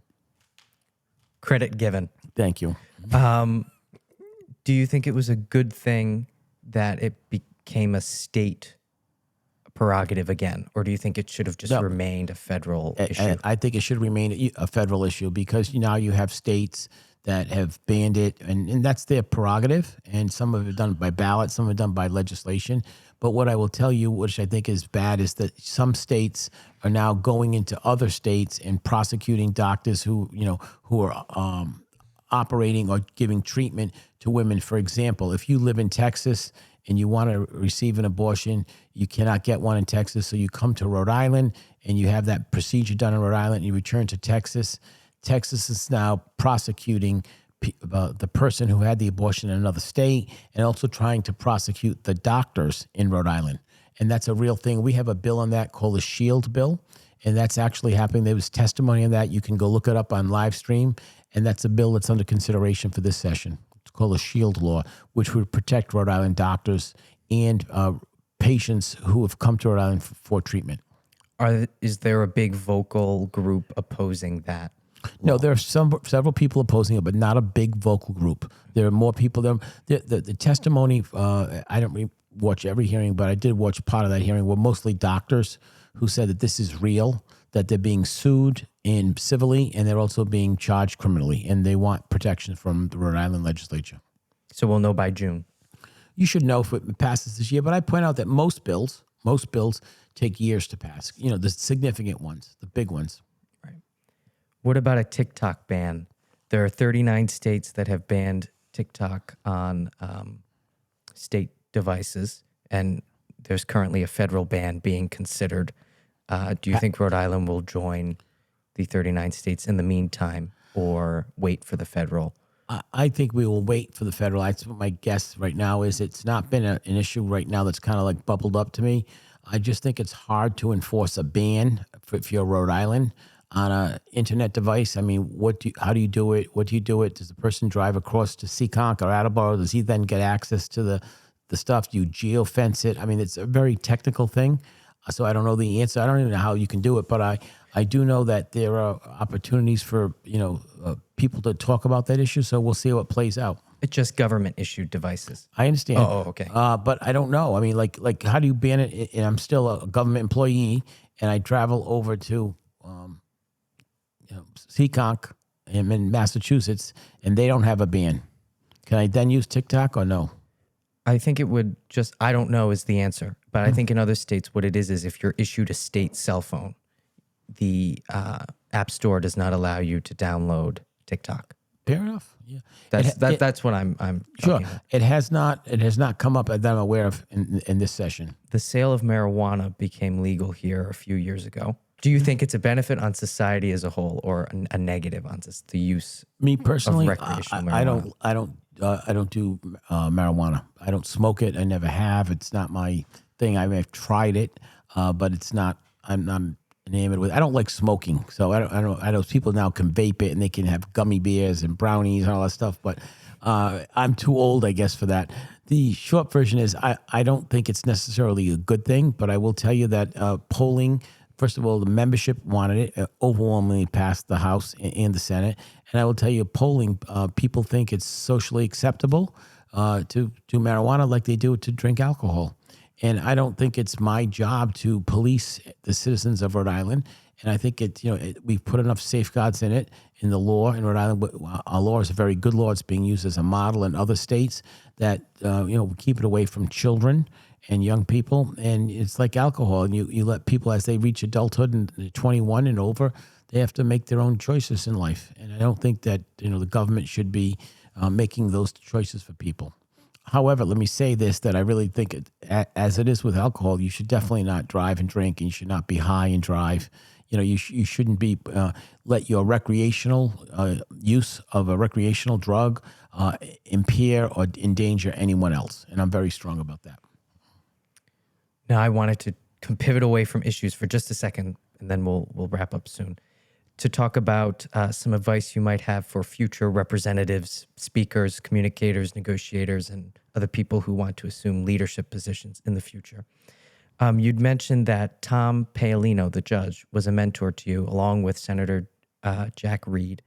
Credit given. Thank you. Do you think it was a good thing that it became a state prerogative again, or do you think it should have just remained a federal issue? I think it should remain a federal issue because now you have states that have banned it, and that's their prerogative, and some of it done by ballot, some of it done by legislation. But what I will tell you, which I think is bad, is that some states are now going into other states and prosecuting doctors who are operating or giving treatment to women. For example, if you live in Texas and you want to receive an abortion, you cannot get one in Texas, so you come to Rhode Island and you have that procedure done in Rhode Island and you return to Texas. Texas is now prosecuting the person who had the abortion in another state and also trying to prosecute the doctors in Rhode Island. And that's a real thing. We have a bill on that called the SHIELD bill, and that's actually happening. There was testimony on that. You can go look it up on live stream, and that's a bill that's under consideration for this session. It's called the SHIELD law, which would protect Rhode Island doctors and patients who have come to Rhode Island for treatment. Is there a big vocal group opposing that? No, there are several people opposing it, but not a big vocal group. There are more people. The testimony, I don't watch every hearing, but I did watch part of that hearing, were mostly doctors who said that this is real, that they're being sued in civilly, and they're also being charged criminally, and they want protection from the Rhode Island legislature. So we'll know by June. You should know if it passes this year, but I point out that most bills take years to pass. You know, the significant ones, the big ones. What about a TikTok ban? There are 39 states that have banned TikTok on state devices, and there's currently a federal ban being considered. Do you think Rhode Island will join the 39 states in the meantime or wait for the federal? I think we will wait for the federal. That's what my guess right now is. It's not been an issue right now that's kind of like bubbled up to me. I just think it's hard to enforce a ban if you're Rhode Island on an internet device. I mean, how do you do it? What do you do it? Does the person drive across to Seekonk or Attleboro? Does he then get access to the stuff? Do you geofence it? I mean, it's a very technical thing. So I don't know the answer. I don't even know how you can do it, but I do know that there are opportunities for, people to talk about that issue. So we'll see how it plays out. It's just government issued devices. I understand. Oh, okay. But I don't know. I mean, like how do you ban it? And I'm still a government employee and I travel over to, Seekonk. I'm in Massachusetts, and they don't have a ban. Can I then use TikTok or no? I think it would I don't know is the answer. But I think in other states, what it is if you're issued a state cell phone, the App Store does not allow you to download TikTok. Fair enough. Yeah, that's what I'm sure. about. It has not come up that I'm aware of in this session. The sale of marijuana became legal here a few years ago. Do you think it's a benefit on society as a whole, or a negative on the use? Me personally, of recreational marijuana? I don't do marijuana. I don't smoke it. I never have. It's not my thing. I may have tried it, but it's not. I'm not enamored with. I don't like smoking, so I don't. I know people now can vape it and they can have gummy bears and brownies and all that stuff, but I'm too old, I guess, for that. The short version is I don't think it's necessarily a good thing, but I will tell you that polling. First of all, the membership wanted it, overwhelmingly passed the House and the Senate. And I will tell you, polling, people think it's socially acceptable to do marijuana like they do to drink alcohol. And I don't think it's my job to police the citizens of Rhode Island. And I think we've put enough safeguards in it, in the law in Rhode Island. Our law is a very good law. It's being used as a model in other states that, we keep it away from children and young people. And it's like alcohol. And you let people, as they reach adulthood and they're 21 and over, they have to make their own choices in life. And I don't think that, the government should be making those choices for people. However, let me say this, that I really think as it is with alcohol, you should definitely not drive and drink, and you should not be high and drive. You shouldn't be let your recreational use of a recreational drug impair or endanger anyone else. And I'm very strong about that. Now, I wanted to pivot away from issues for just a second, and then we'll wrap up soon, to talk about some advice you might have for future representatives, speakers, communicators, negotiators, and other people who want to assume leadership positions in the future. You'd mentioned that Tom Paolino, the judge, was a mentor to you, along with Senator Jack Reed.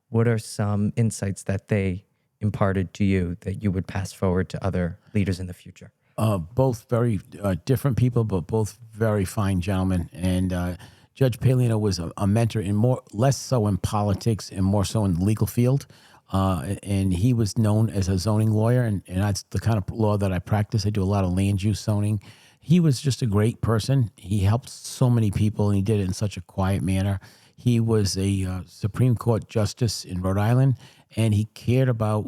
What are some insights that they imparted to you that you would pass forward to other leaders in the future? Both very different people, but both very fine gentlemen. And Judge Paolino was a mentor less so in politics and more so in the legal field. And he was known as a zoning lawyer, and that's the kind of law that I practice. I do a lot of land use zoning. He was just a great person. He helped so many people, and he did it in such a quiet manner. He was a Supreme Court justice in Rhode Island, and he cared about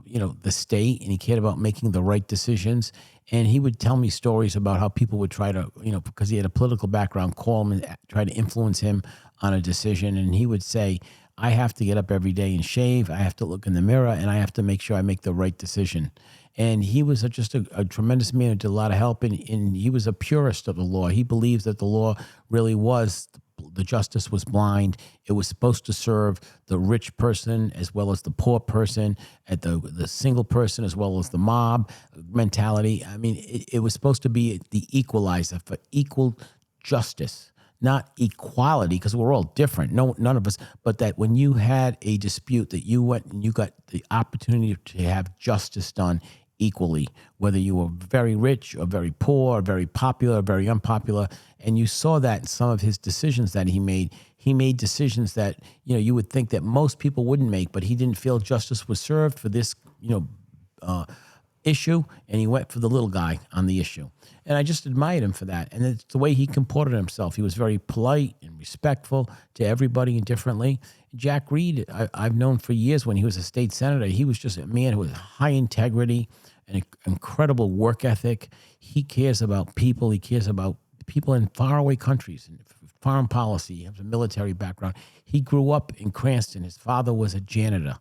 the state, and he cared about making the right decisions. And he would tell me stories about how people would try to, because he had a political background, call him and try to influence him on a decision. And he would say, I have to get up every day and shave. I have to look in the mirror, and I have to make sure I make the right decision. And he was just a tremendous man who did a lot of help. And he was a purist of the law. He believes that the law really was, the justice was blind. It was supposed to serve the rich person as well as the poor person, at the single person as well as the mob mentality. I mean, it was supposed to be the equalizer for equal justice, not equality, because we're all different. None of us. But that when you had a dispute, that you went and you got the opportunity to have justice done equally, whether you were very rich or very poor or very popular or very unpopular. And you saw that in some of his decisions that he made. He made decisions that, you would think that most people wouldn't make, but he didn't feel justice was served for this, issue, and he went for the little guy on the issue. And I just admired him for that. And it's the way he comported himself. He was very polite and respectful to everybody indifferently. Jack Reed, I've known for years when he was a state senator. He was just a man who had high integrity, an incredible work ethic. He cares about people. He cares about people in faraway countries and foreign policy. He has a military background. He grew up in Cranston. His father was a janitor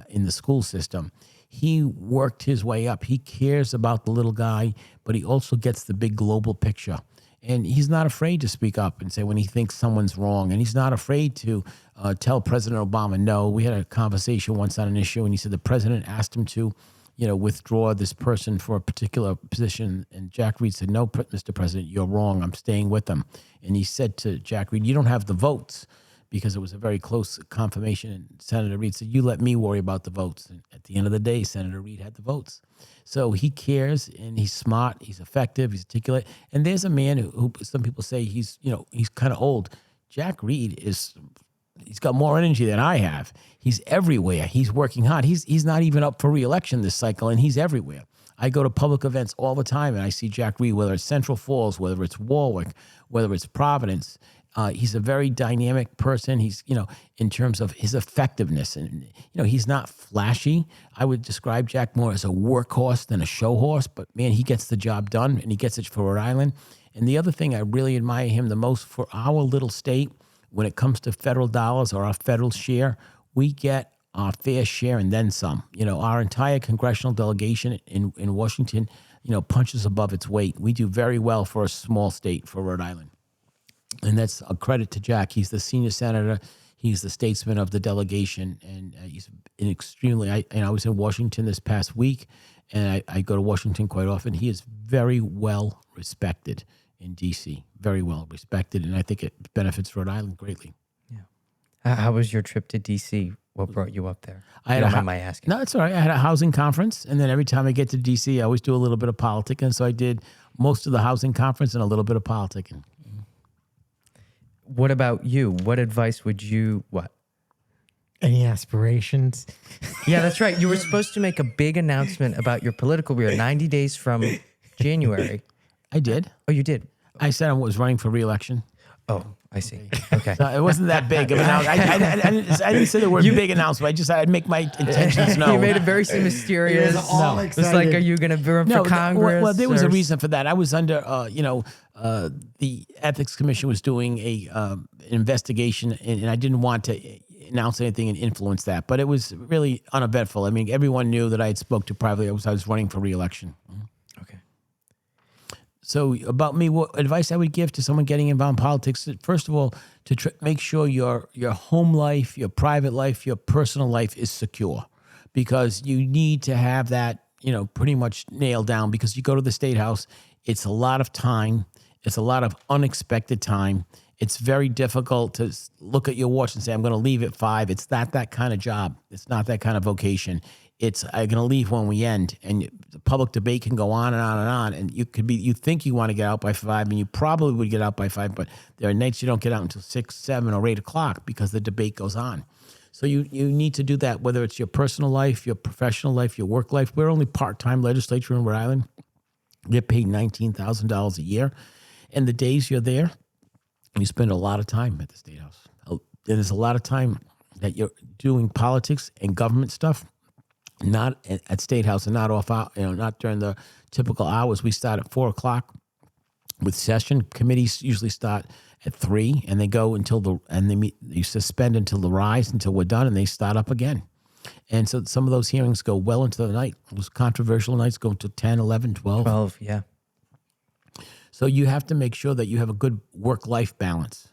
in the school system. He worked his way up. He cares about the little guy, but he also gets the big global picture. And he's not afraid to speak up and say when he thinks someone's wrong. And he's not afraid to tell President Obama no. We had a conversation once on an issue, and he said the president asked him to, withdraw this person for a particular position. And Jack Reed said, no, Mr. President, you're wrong. I'm staying with them. And he said to Jack Reed, you don't have the votes, because it was a very close confirmation. And Senator Reed said, you let me worry about the votes. And at the end of the day, Senator Reed had the votes. So he cares, and he's smart, he's effective, he's articulate. And there's a man who some people say he's kind of old. Jack Reed he's got more energy than I have. He's everywhere. He's working hard. He's not even up for re-election this cycle, and he's everywhere. I go to public events all the time, and I see Jack Reed, whether it's Central Falls, whether it's Warwick, whether it's Providence. He's a very dynamic person. He's, in terms of his effectiveness, and, he's not flashy. I would describe Jack more as a workhorse than a show horse, but man, he gets the job done, and he gets it for Rhode Island. And the other thing I really admire him the most for our little state, when it comes to federal dollars or our federal share, we get our fair share and then some. Our entire congressional delegation in Washington, punches above its weight. We do very well for a small state, for Rhode Island. And that's a credit to Jack. He's the senior senator. He's the statesman of the delegation, and he's an extremely. I was in Washington this past week, and I go to Washington quite often. He is very well respected in D.C. Very well respected, and I think it benefits Rhode Island greatly. Yeah. How was your trip to D.C.? What brought you up there? I don't mind my asking. No, it's all right. I had a housing conference, and then every time I get to D.C., I always do a little bit of politicking. So I did most of the housing conference and a little bit of politicking. What about you? What advice would you, Any aspirations? Yeah, that's right. You were supposed to make a big announcement about your political career 90 days from January. I did. Oh, you did? I said I was running for re-election. Oh, I see. Okay. So it wasn't that big of an announcement. I didn't say the word big announcement. I just said I'd make my intentions known. You made it very mysterious. He was all It was like, are you going to run for Congress? Well, there was a or- reason for that. I was under, the Ethics Commission was doing an investigation, and I didn't want to announce anything and influence that. But it was really uneventful. I mean, everyone knew that I had spoke to privately. I was running for re-election. Okay. So about me, what advice I would give to someone getting involved in politics? First of all, to make sure your home life, your private life, your personal life is secure, because you need to have that, pretty much nailed down. Because you go to the State House, it's a lot of time, it's a lot of unexpected time. It's very difficult to look at your watch and say, I'm going to leave at 5. It's not that kind of job. It's not that kind of vocation. It's I'm going to leave when we end, and the public debate can go on and on and on. And you think you want to get out by 5, and you probably would get out by 5, but there are nights you don't get out until 6, 7, or 8 o'clock because the debate goes on. So you need to do that, whether it's your personal life, your professional life, your work life. We're only part-time legislature in Rhode Island. Get paid $19,000 a year, and the days you're there, you spend a lot of time at the State House. And there's a lot of time that you're doing politics and government stuff, not at State House and not off out, not during the typical hours. We start at 4 o'clock with session. Committees usually start at 3, and they go until you suspend until the rise, until we're done, and they start up again. And so some of those hearings go well into the night. Those controversial nights go to 10, 11, 12. 12, yeah. So you have to make sure that you have a good work-life balance,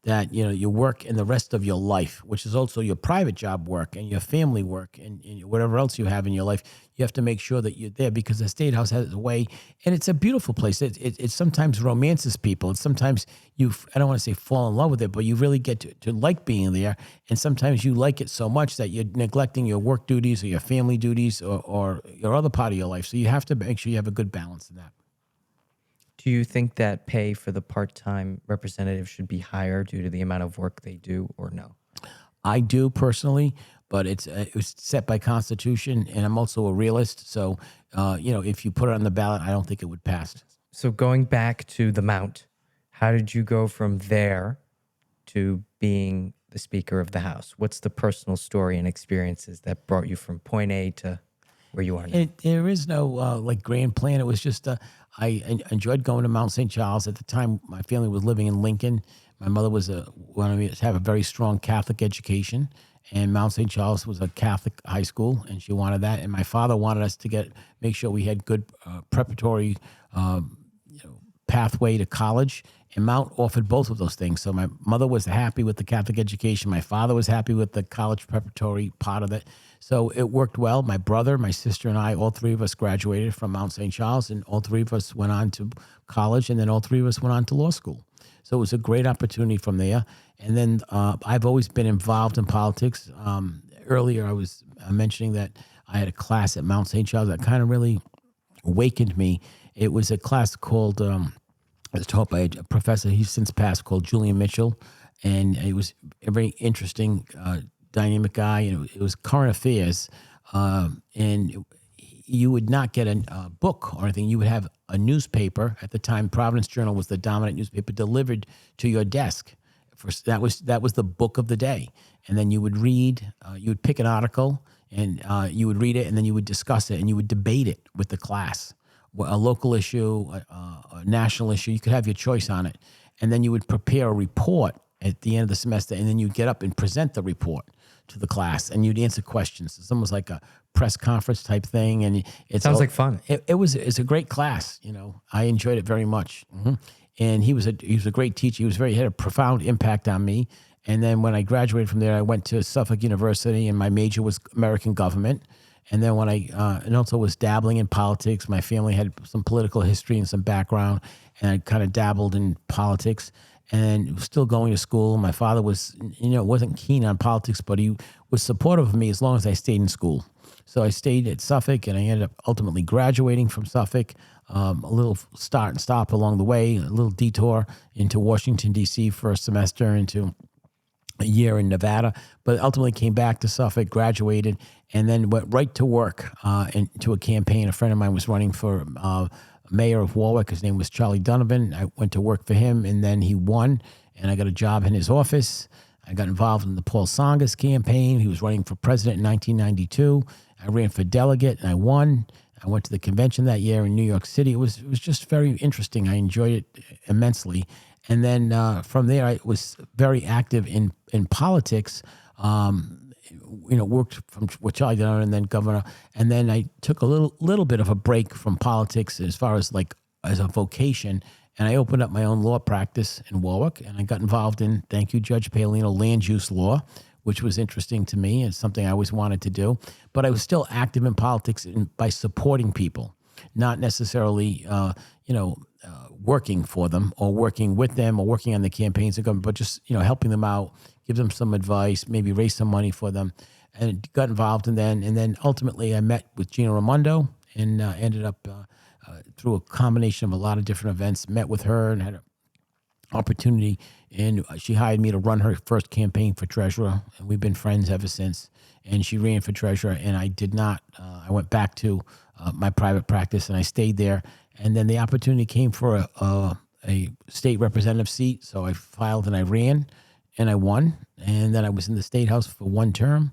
that, your work and the rest of your life, which is also your private job work and your family work and whatever else you have in your life, you have to make sure that you're there, because the State House has a way, and it's a beautiful place. It sometimes romances people. It's sometimes I don't want to say fall in love with it, but you really get to like being there. And sometimes you like it so much that you're neglecting your work duties or your family duties or your other part of your life. So you have to make sure you have a good balance in that. Do you think that pay for the part-time representative should be higher due to the amount of work they do, or no? I do personally, but it was set by Constitution, and I'm also a realist. So, if you put it on the ballot, I don't think it would pass. So going back to the Mount, how did you go from there to being the Speaker of the House? What's the personal story and experiences that brought you from point A to where you are now? There is no grand plan. It was just I enjoyed going to Mount St. Charles. At the time, my family was living in Lincoln. My mother wanted me to have a very strong Catholic education, and Mount St. Charles was a Catholic high school, and she wanted that. And my father wanted us to make sure we had good preparatory pathway to college, and Mount offered both of those things. So my mother was happy with the Catholic education. My father was happy with the college preparatory part of it. So it worked well. My brother, my sister, and I, all 3 of us graduated from Mount St. Charles, and all 3 of us went on to college, and then all 3 of us went on to law school. So it was a great opportunity from there. And then I've always been involved in politics. Earlier, I was mentioning that I had a class at Mount St. Charles that kind of really awakened me. It was a class called, it was taught by a professor, he's since passed, called Julian Mitchell. And it was a very interesting, dynamic guy. It was current affairs. And you would not get a book or anything. You would have a newspaper. At the time, Providence Journal was the dominant newspaper, delivered to your desk. That was the book of the day. And then you would read, you would pick an article, and you would read it, and then you would discuss it, and you would debate it with the class. A local issue, a national issue, you could have your choice on it. And then you would prepare a report at the end of the semester, and then you'd get up and present the report to the class, and you'd answer questions. It's almost like a press conference type thing, and it Sounds like fun. It's a great class. I enjoyed it very much. Mm-hmm. And he was a great teacher. He had a profound impact on me. And then when I graduated from there, I went to Suffolk University, and my major was American government. And then when and also was dabbling in politics. My family had some political history and some background, and I kind of dabbled in politics. And was still going to school. My father was, wasn't keen on politics, but he was supportive of me as long as I stayed in school. So I stayed at Suffolk, and I ended up ultimately graduating from Suffolk. A little start and stop along the way, a little detour into Washington, D.C. for a semester, into a year in Nevada, but ultimately came back to Suffolk, graduated, and then went right to work into a campaign. A friend of mine was running for mayor of Warwick. His name was Charlie Donovan. I went to work for him, and then he won, and I got a job in his office. I got involved in the Paul Tsongas campaign. He was running for president in 1992. I ran for delegate, and I won. I went to the convention that year in New York City. It was just very interesting. I enjoyed it immensely. And then from there, I was very active in politics. Worked with Charlie Donovan and then governor. And then I took a little bit of a break from politics as far as as a vocation. And I opened up my own law practice in Warwick, and I got involved in, thank you, Judge Palino, land use law, which was interesting to me. It's something I always wanted to do. But I was still active in politics by supporting people, not necessarily, working for them or working with them or working on the campaigns of government, but just, helping them out, give them some advice, maybe raise some money for them, and got involved in that. And then ultimately I met with Gina Raimondo and ended up through a combination of a lot of different events, met with her and had an opportunity, and she hired me to run her first campaign for treasurer, and we've been friends ever since. And she ran for treasurer, and I did not. I went back to my private practice, and I stayed there. And then the opportunity came for a state representative seat, so I filed and I ran, and I won. And then I was in the state house for one term,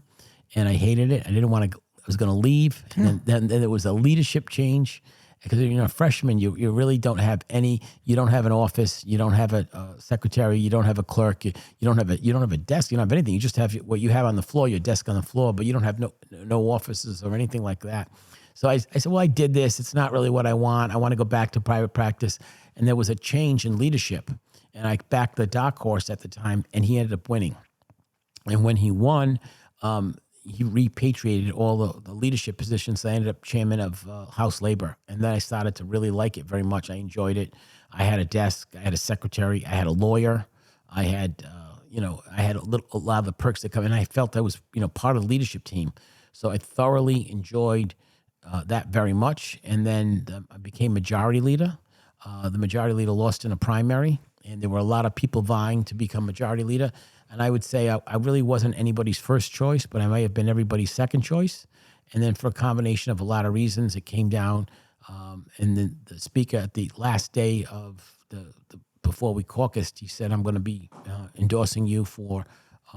and I hated it. I didn't want to. I was going to leave, and then there was a leadership change. Because a freshman, you really don't have any. You don't have an office. You don't have a secretary. You don't have a clerk. You don't have a desk. You don't have anything. You just have what you have on the floor. Your desk on the floor, but you don't have no offices or anything like that. So I said, well, I did this. It's not really what I want. I want to go back to private practice. And there was a change in leadership, and I backed the dark horse at the time, and he ended up winning. And when he won, he repatriated all the leadership positions. So I ended up chairman of House Labor. And then I started to really like it very much. I enjoyed it. I had a desk. I had a secretary. I had a lawyer. I had, I had a lot of the perks that come in. I felt I was, part of the leadership team. So I thoroughly enjoyed that very much. And then I became majority leader. The majority leader lost in a primary, and there were a lot of people vying to become majority leader. And I would say I really wasn't anybody's first choice, but I might have been everybody's second choice. And then for a combination of a lot of reasons, it came down. And then the speaker at the last day of before we caucused, he said, I'm going to be endorsing you for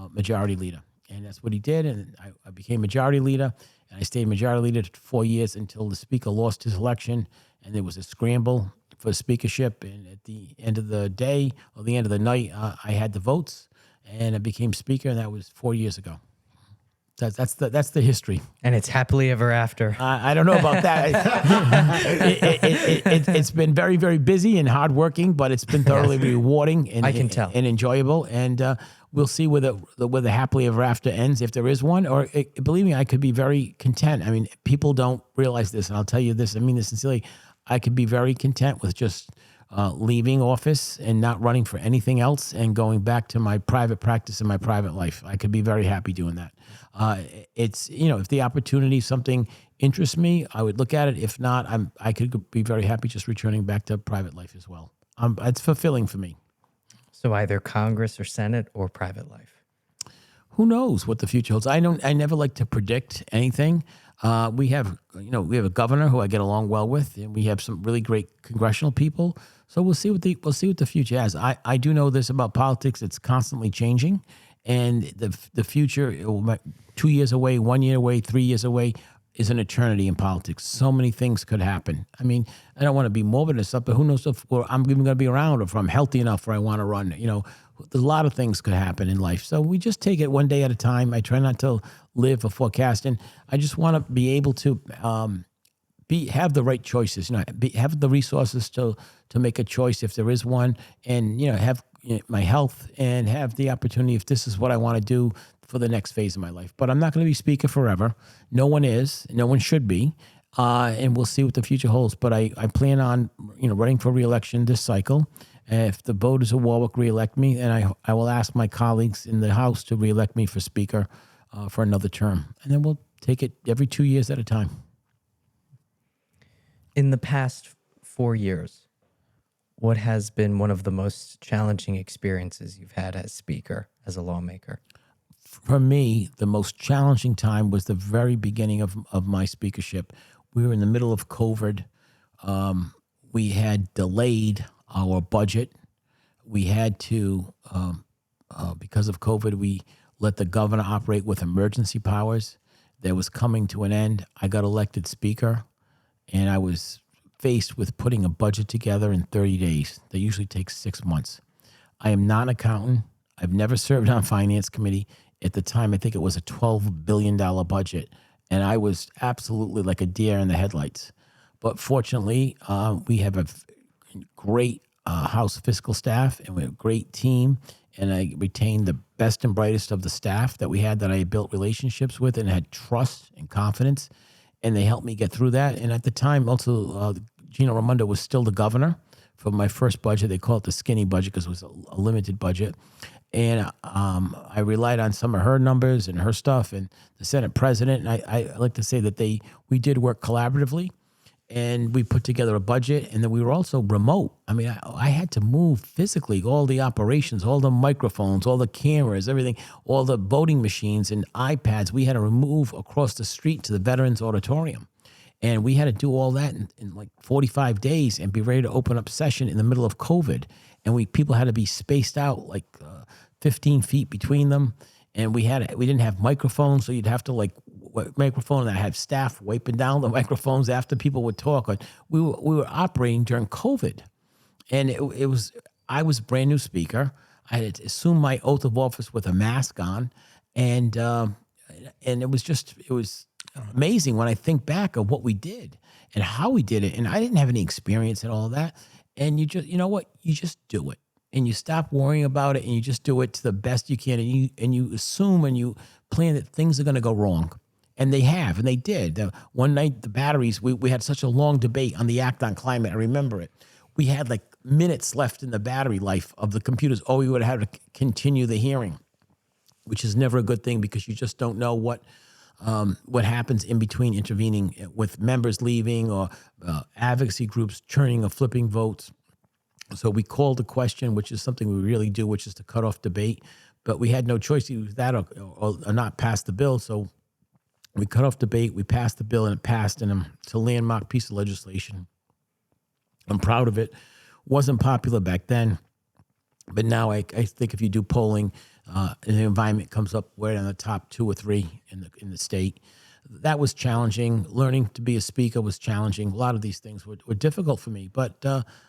majority leader. And that's what he did. And I became majority leader. And I stayed majority leader for 4 years until the speaker lost his election. And there was a scramble for speakership. And at the end of the day or the end of the night, I had the votes. And I became speaker, and that was 4 years ago. That's the history. And it's happily ever after. I don't know about that. It's been very, very busy and hardworking, but it's been thoroughly rewarding and I can tell. and enjoyable. And we'll see where the happily ever after ends, if there is one. Or believe me, I could be very content. I mean, people don't realize this, and I'll tell you this. I mean this sincerely. I could be very content with just leaving office and not running for anything else and going back to my private practice and my private life. I could be very happy doing that. It's, if the opportunity, something interests me, I would look at it. If not, I could be very happy just returning back to private life as well. It's fulfilling for me. So either Congress or Senate or private life. Who knows what the future holds? I never like to predict anything. We have a governor who I get along well with, and we have some really great congressional people. So we'll see what the future has. I do know this about politics; it's constantly changing, and the future 2 years away, 1 year away, 3 years away is an eternity in politics. So many things could happen. I mean, I don't want to be morbid and stuff, but who knows if I'm even going to be around, or if I'm healthy enough where I want to run. A lot of things could happen in life. So we just take it one day at a time. I try not to live or forecast, and I just want to be able to have the right choices. Have the resources to make a choice if there is one, and have my health and have the opportunity if this is what I want to do for the next phase of my life. But I'm not going to be speaker forever. No one is. No one should be. And we'll see what the future holds. But I plan on running for re-election this cycle. If the voters of Warwick re-elect me, then I will ask my colleagues in the House to re-elect me for speaker for another term. And then we'll take it every 2 years at a time. In the past 4 years, what has been one of the most challenging experiences you've had as speaker, as a lawmaker? For me, the most challenging time was the very beginning of my speakership. We were in the middle of COVID. We had delayed our budget. We had to, because of COVID, we let the governor operate with emergency powers. That was coming to an end. I got elected speaker, and I was faced with putting a budget together in 30 days. That usually takes 6 months. I am not an accountant. I've never served on finance committee. At the time, I think it was a $12 billion budget, and I was absolutely like a deer in the headlights. But fortunately, we have a great House fiscal staff, and we have a great team, and I retained the best and brightest of the staff that we had that I built relationships with and had trust and confidence, and they helped me get through that. And at the time, also, Gino Raimondo was still the governor for my first budget. They call it the skinny budget because it was a limited budget. And I relied on some of her numbers and her stuff and the Senate president. And I like to say that we did work collaboratively, and we put together a budget. And then we were also remote. I mean, I had to move physically, all the operations, all the microphones, all the cameras, everything, all the voting machines and iPads. We had to remove across the street to the Veterans Auditorium. And we had to do all that in like 45 days and be ready to open up session in the middle of COVID. And people had to be spaced out like 15 feet between them. And we didn't have microphones, so you'd have to microphone, and I had staff wiping down the microphones after people would talk. We were operating during COVID. And I was a brand new speaker. I had to assume my oath of office with a mask on. And it was amazing when I think back of what we did and how we did it. And I didn't have any experience in all of that. And you just do it. And you stop worrying about it, and you just do it to the best you can. And you assume and you plan that things are going to go wrong. And they have, and they did. One night, the batteries, we had such a long debate on the Act on Climate. I remember it. We had like minutes left in the battery life of the computers. Oh, we would have had to continue the hearing, which is never a good thing because you just don't know what happens in between intervening with members leaving or advocacy groups churning or flipping votes. So we called the question, which is something we really do, which is to cut off debate. But we had no choice to use that or not pass the bill. So we cut off debate, we passed the bill, and it passed. And it's a landmark piece of legislation. I'm proud of it. Wasn't popular back then. But now I think if you do polling, and the environment comes up right on the top 2 or 3 in the state. That was challenging. Learning to be a speaker was challenging. A lot of these things were difficult for me. But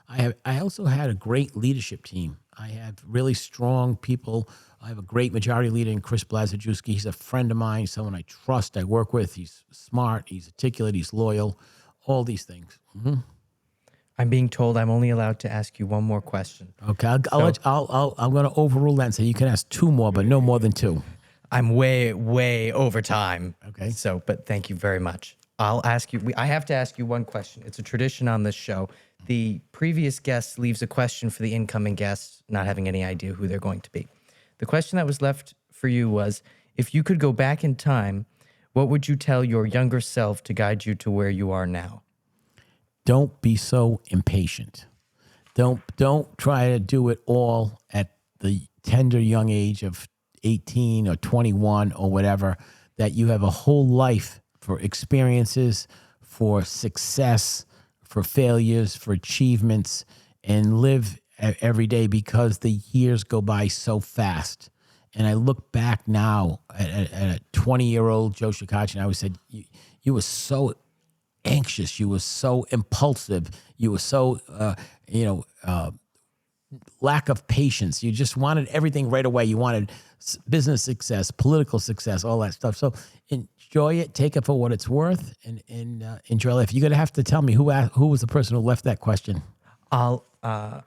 I also had a great leadership team. I have really strong people. I have a great majority leader in Chris Blazajewski. He's a friend of mine, someone I trust, I work with. He's smart, he's articulate, he's loyal, all these things. Mm-hmm. I'm being told I'm only allowed to ask you one more question. Okay, I'm going to overrule that and say you can ask 2 more, but no more than 2. I'm way over time. Okay. But thank you very much. I'll ask you, I have to ask you one question. It's a tradition on this show. The previous guest leaves a question for the incoming guest, not having any idea who they're going to be. The question that was left for you was, if you could go back in time, what would you tell your younger self to guide you to where you are now? Don't be so impatient. Don't try to do it all at the tender young age of 18 or 21 or whatever, that you have a whole life for experiences, for success, for failures, for achievements, and live every day because the years go by so fast. And I look back now at a 20-year-old Joe Shekarchi, and I always said, you were so anxious, you were so impulsive, you were so, lack of patience. You just wanted everything right away. You wanted business success, political success, all that stuff. So enjoy it, take it for what it's worth, and enjoy life. You're going to have to tell me who was the person who left that question. Her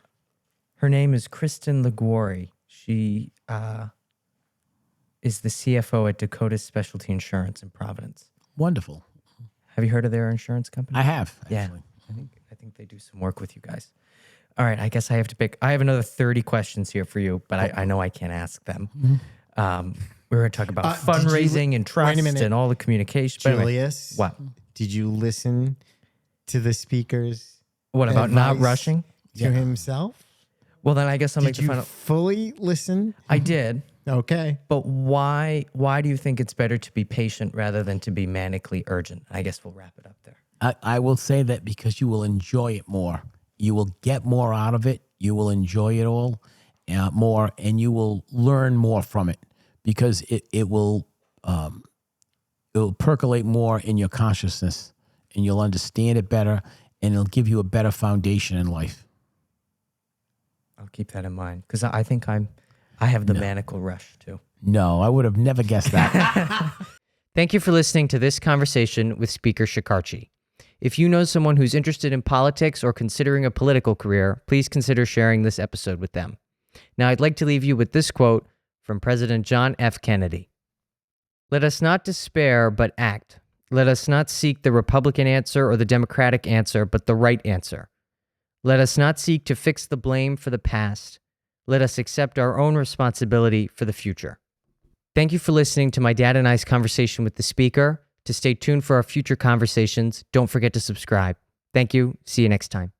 name is Kristen Liguori. She is the CFO at Dakota's Specialty Insurance in Providence. Wonderful. Have you heard of their insurance company? I have, actually. Yeah, I think they do some work with you guys. All right, I guess I have to pick. I have another 30 questions here for you, but I know I can't ask them. Mm-hmm. We're going to talk about fundraising and trust and all the communication. Julius, what? Did you listen to the speakers? What about advice? not rushing? to himself? Well, then I guess I'll make Did the you final. fully listen? I did. Okay. But why do you think it's better to be patient rather than to be manically urgent? I guess we'll wrap it up there. I will say that because you will enjoy it more. You will get more out of it. You will enjoy it all more, and you will learn more from it because it will percolate more in your consciousness, and you'll understand it better, and it'll give you a better foundation in life. I'll keep that in mind because I think I have the manical rush too. No, I would have never guessed that. Thank you for listening to this conversation with Speaker Shekarchi. If you know someone who's interested in politics or considering a political career, please consider sharing this episode with them. Now, I'd like to leave you with this quote from President John F. Kennedy. Let us not despair, but act. Let us not seek the Republican answer or the Democratic answer, but the right answer. Let us not seek to fix the blame for the past. Let us accept our own responsibility for the future. Thank you for listening to my dad and I's conversation with the speaker. To stay tuned for our future conversations, don't forget to subscribe. Thank you. See you next time.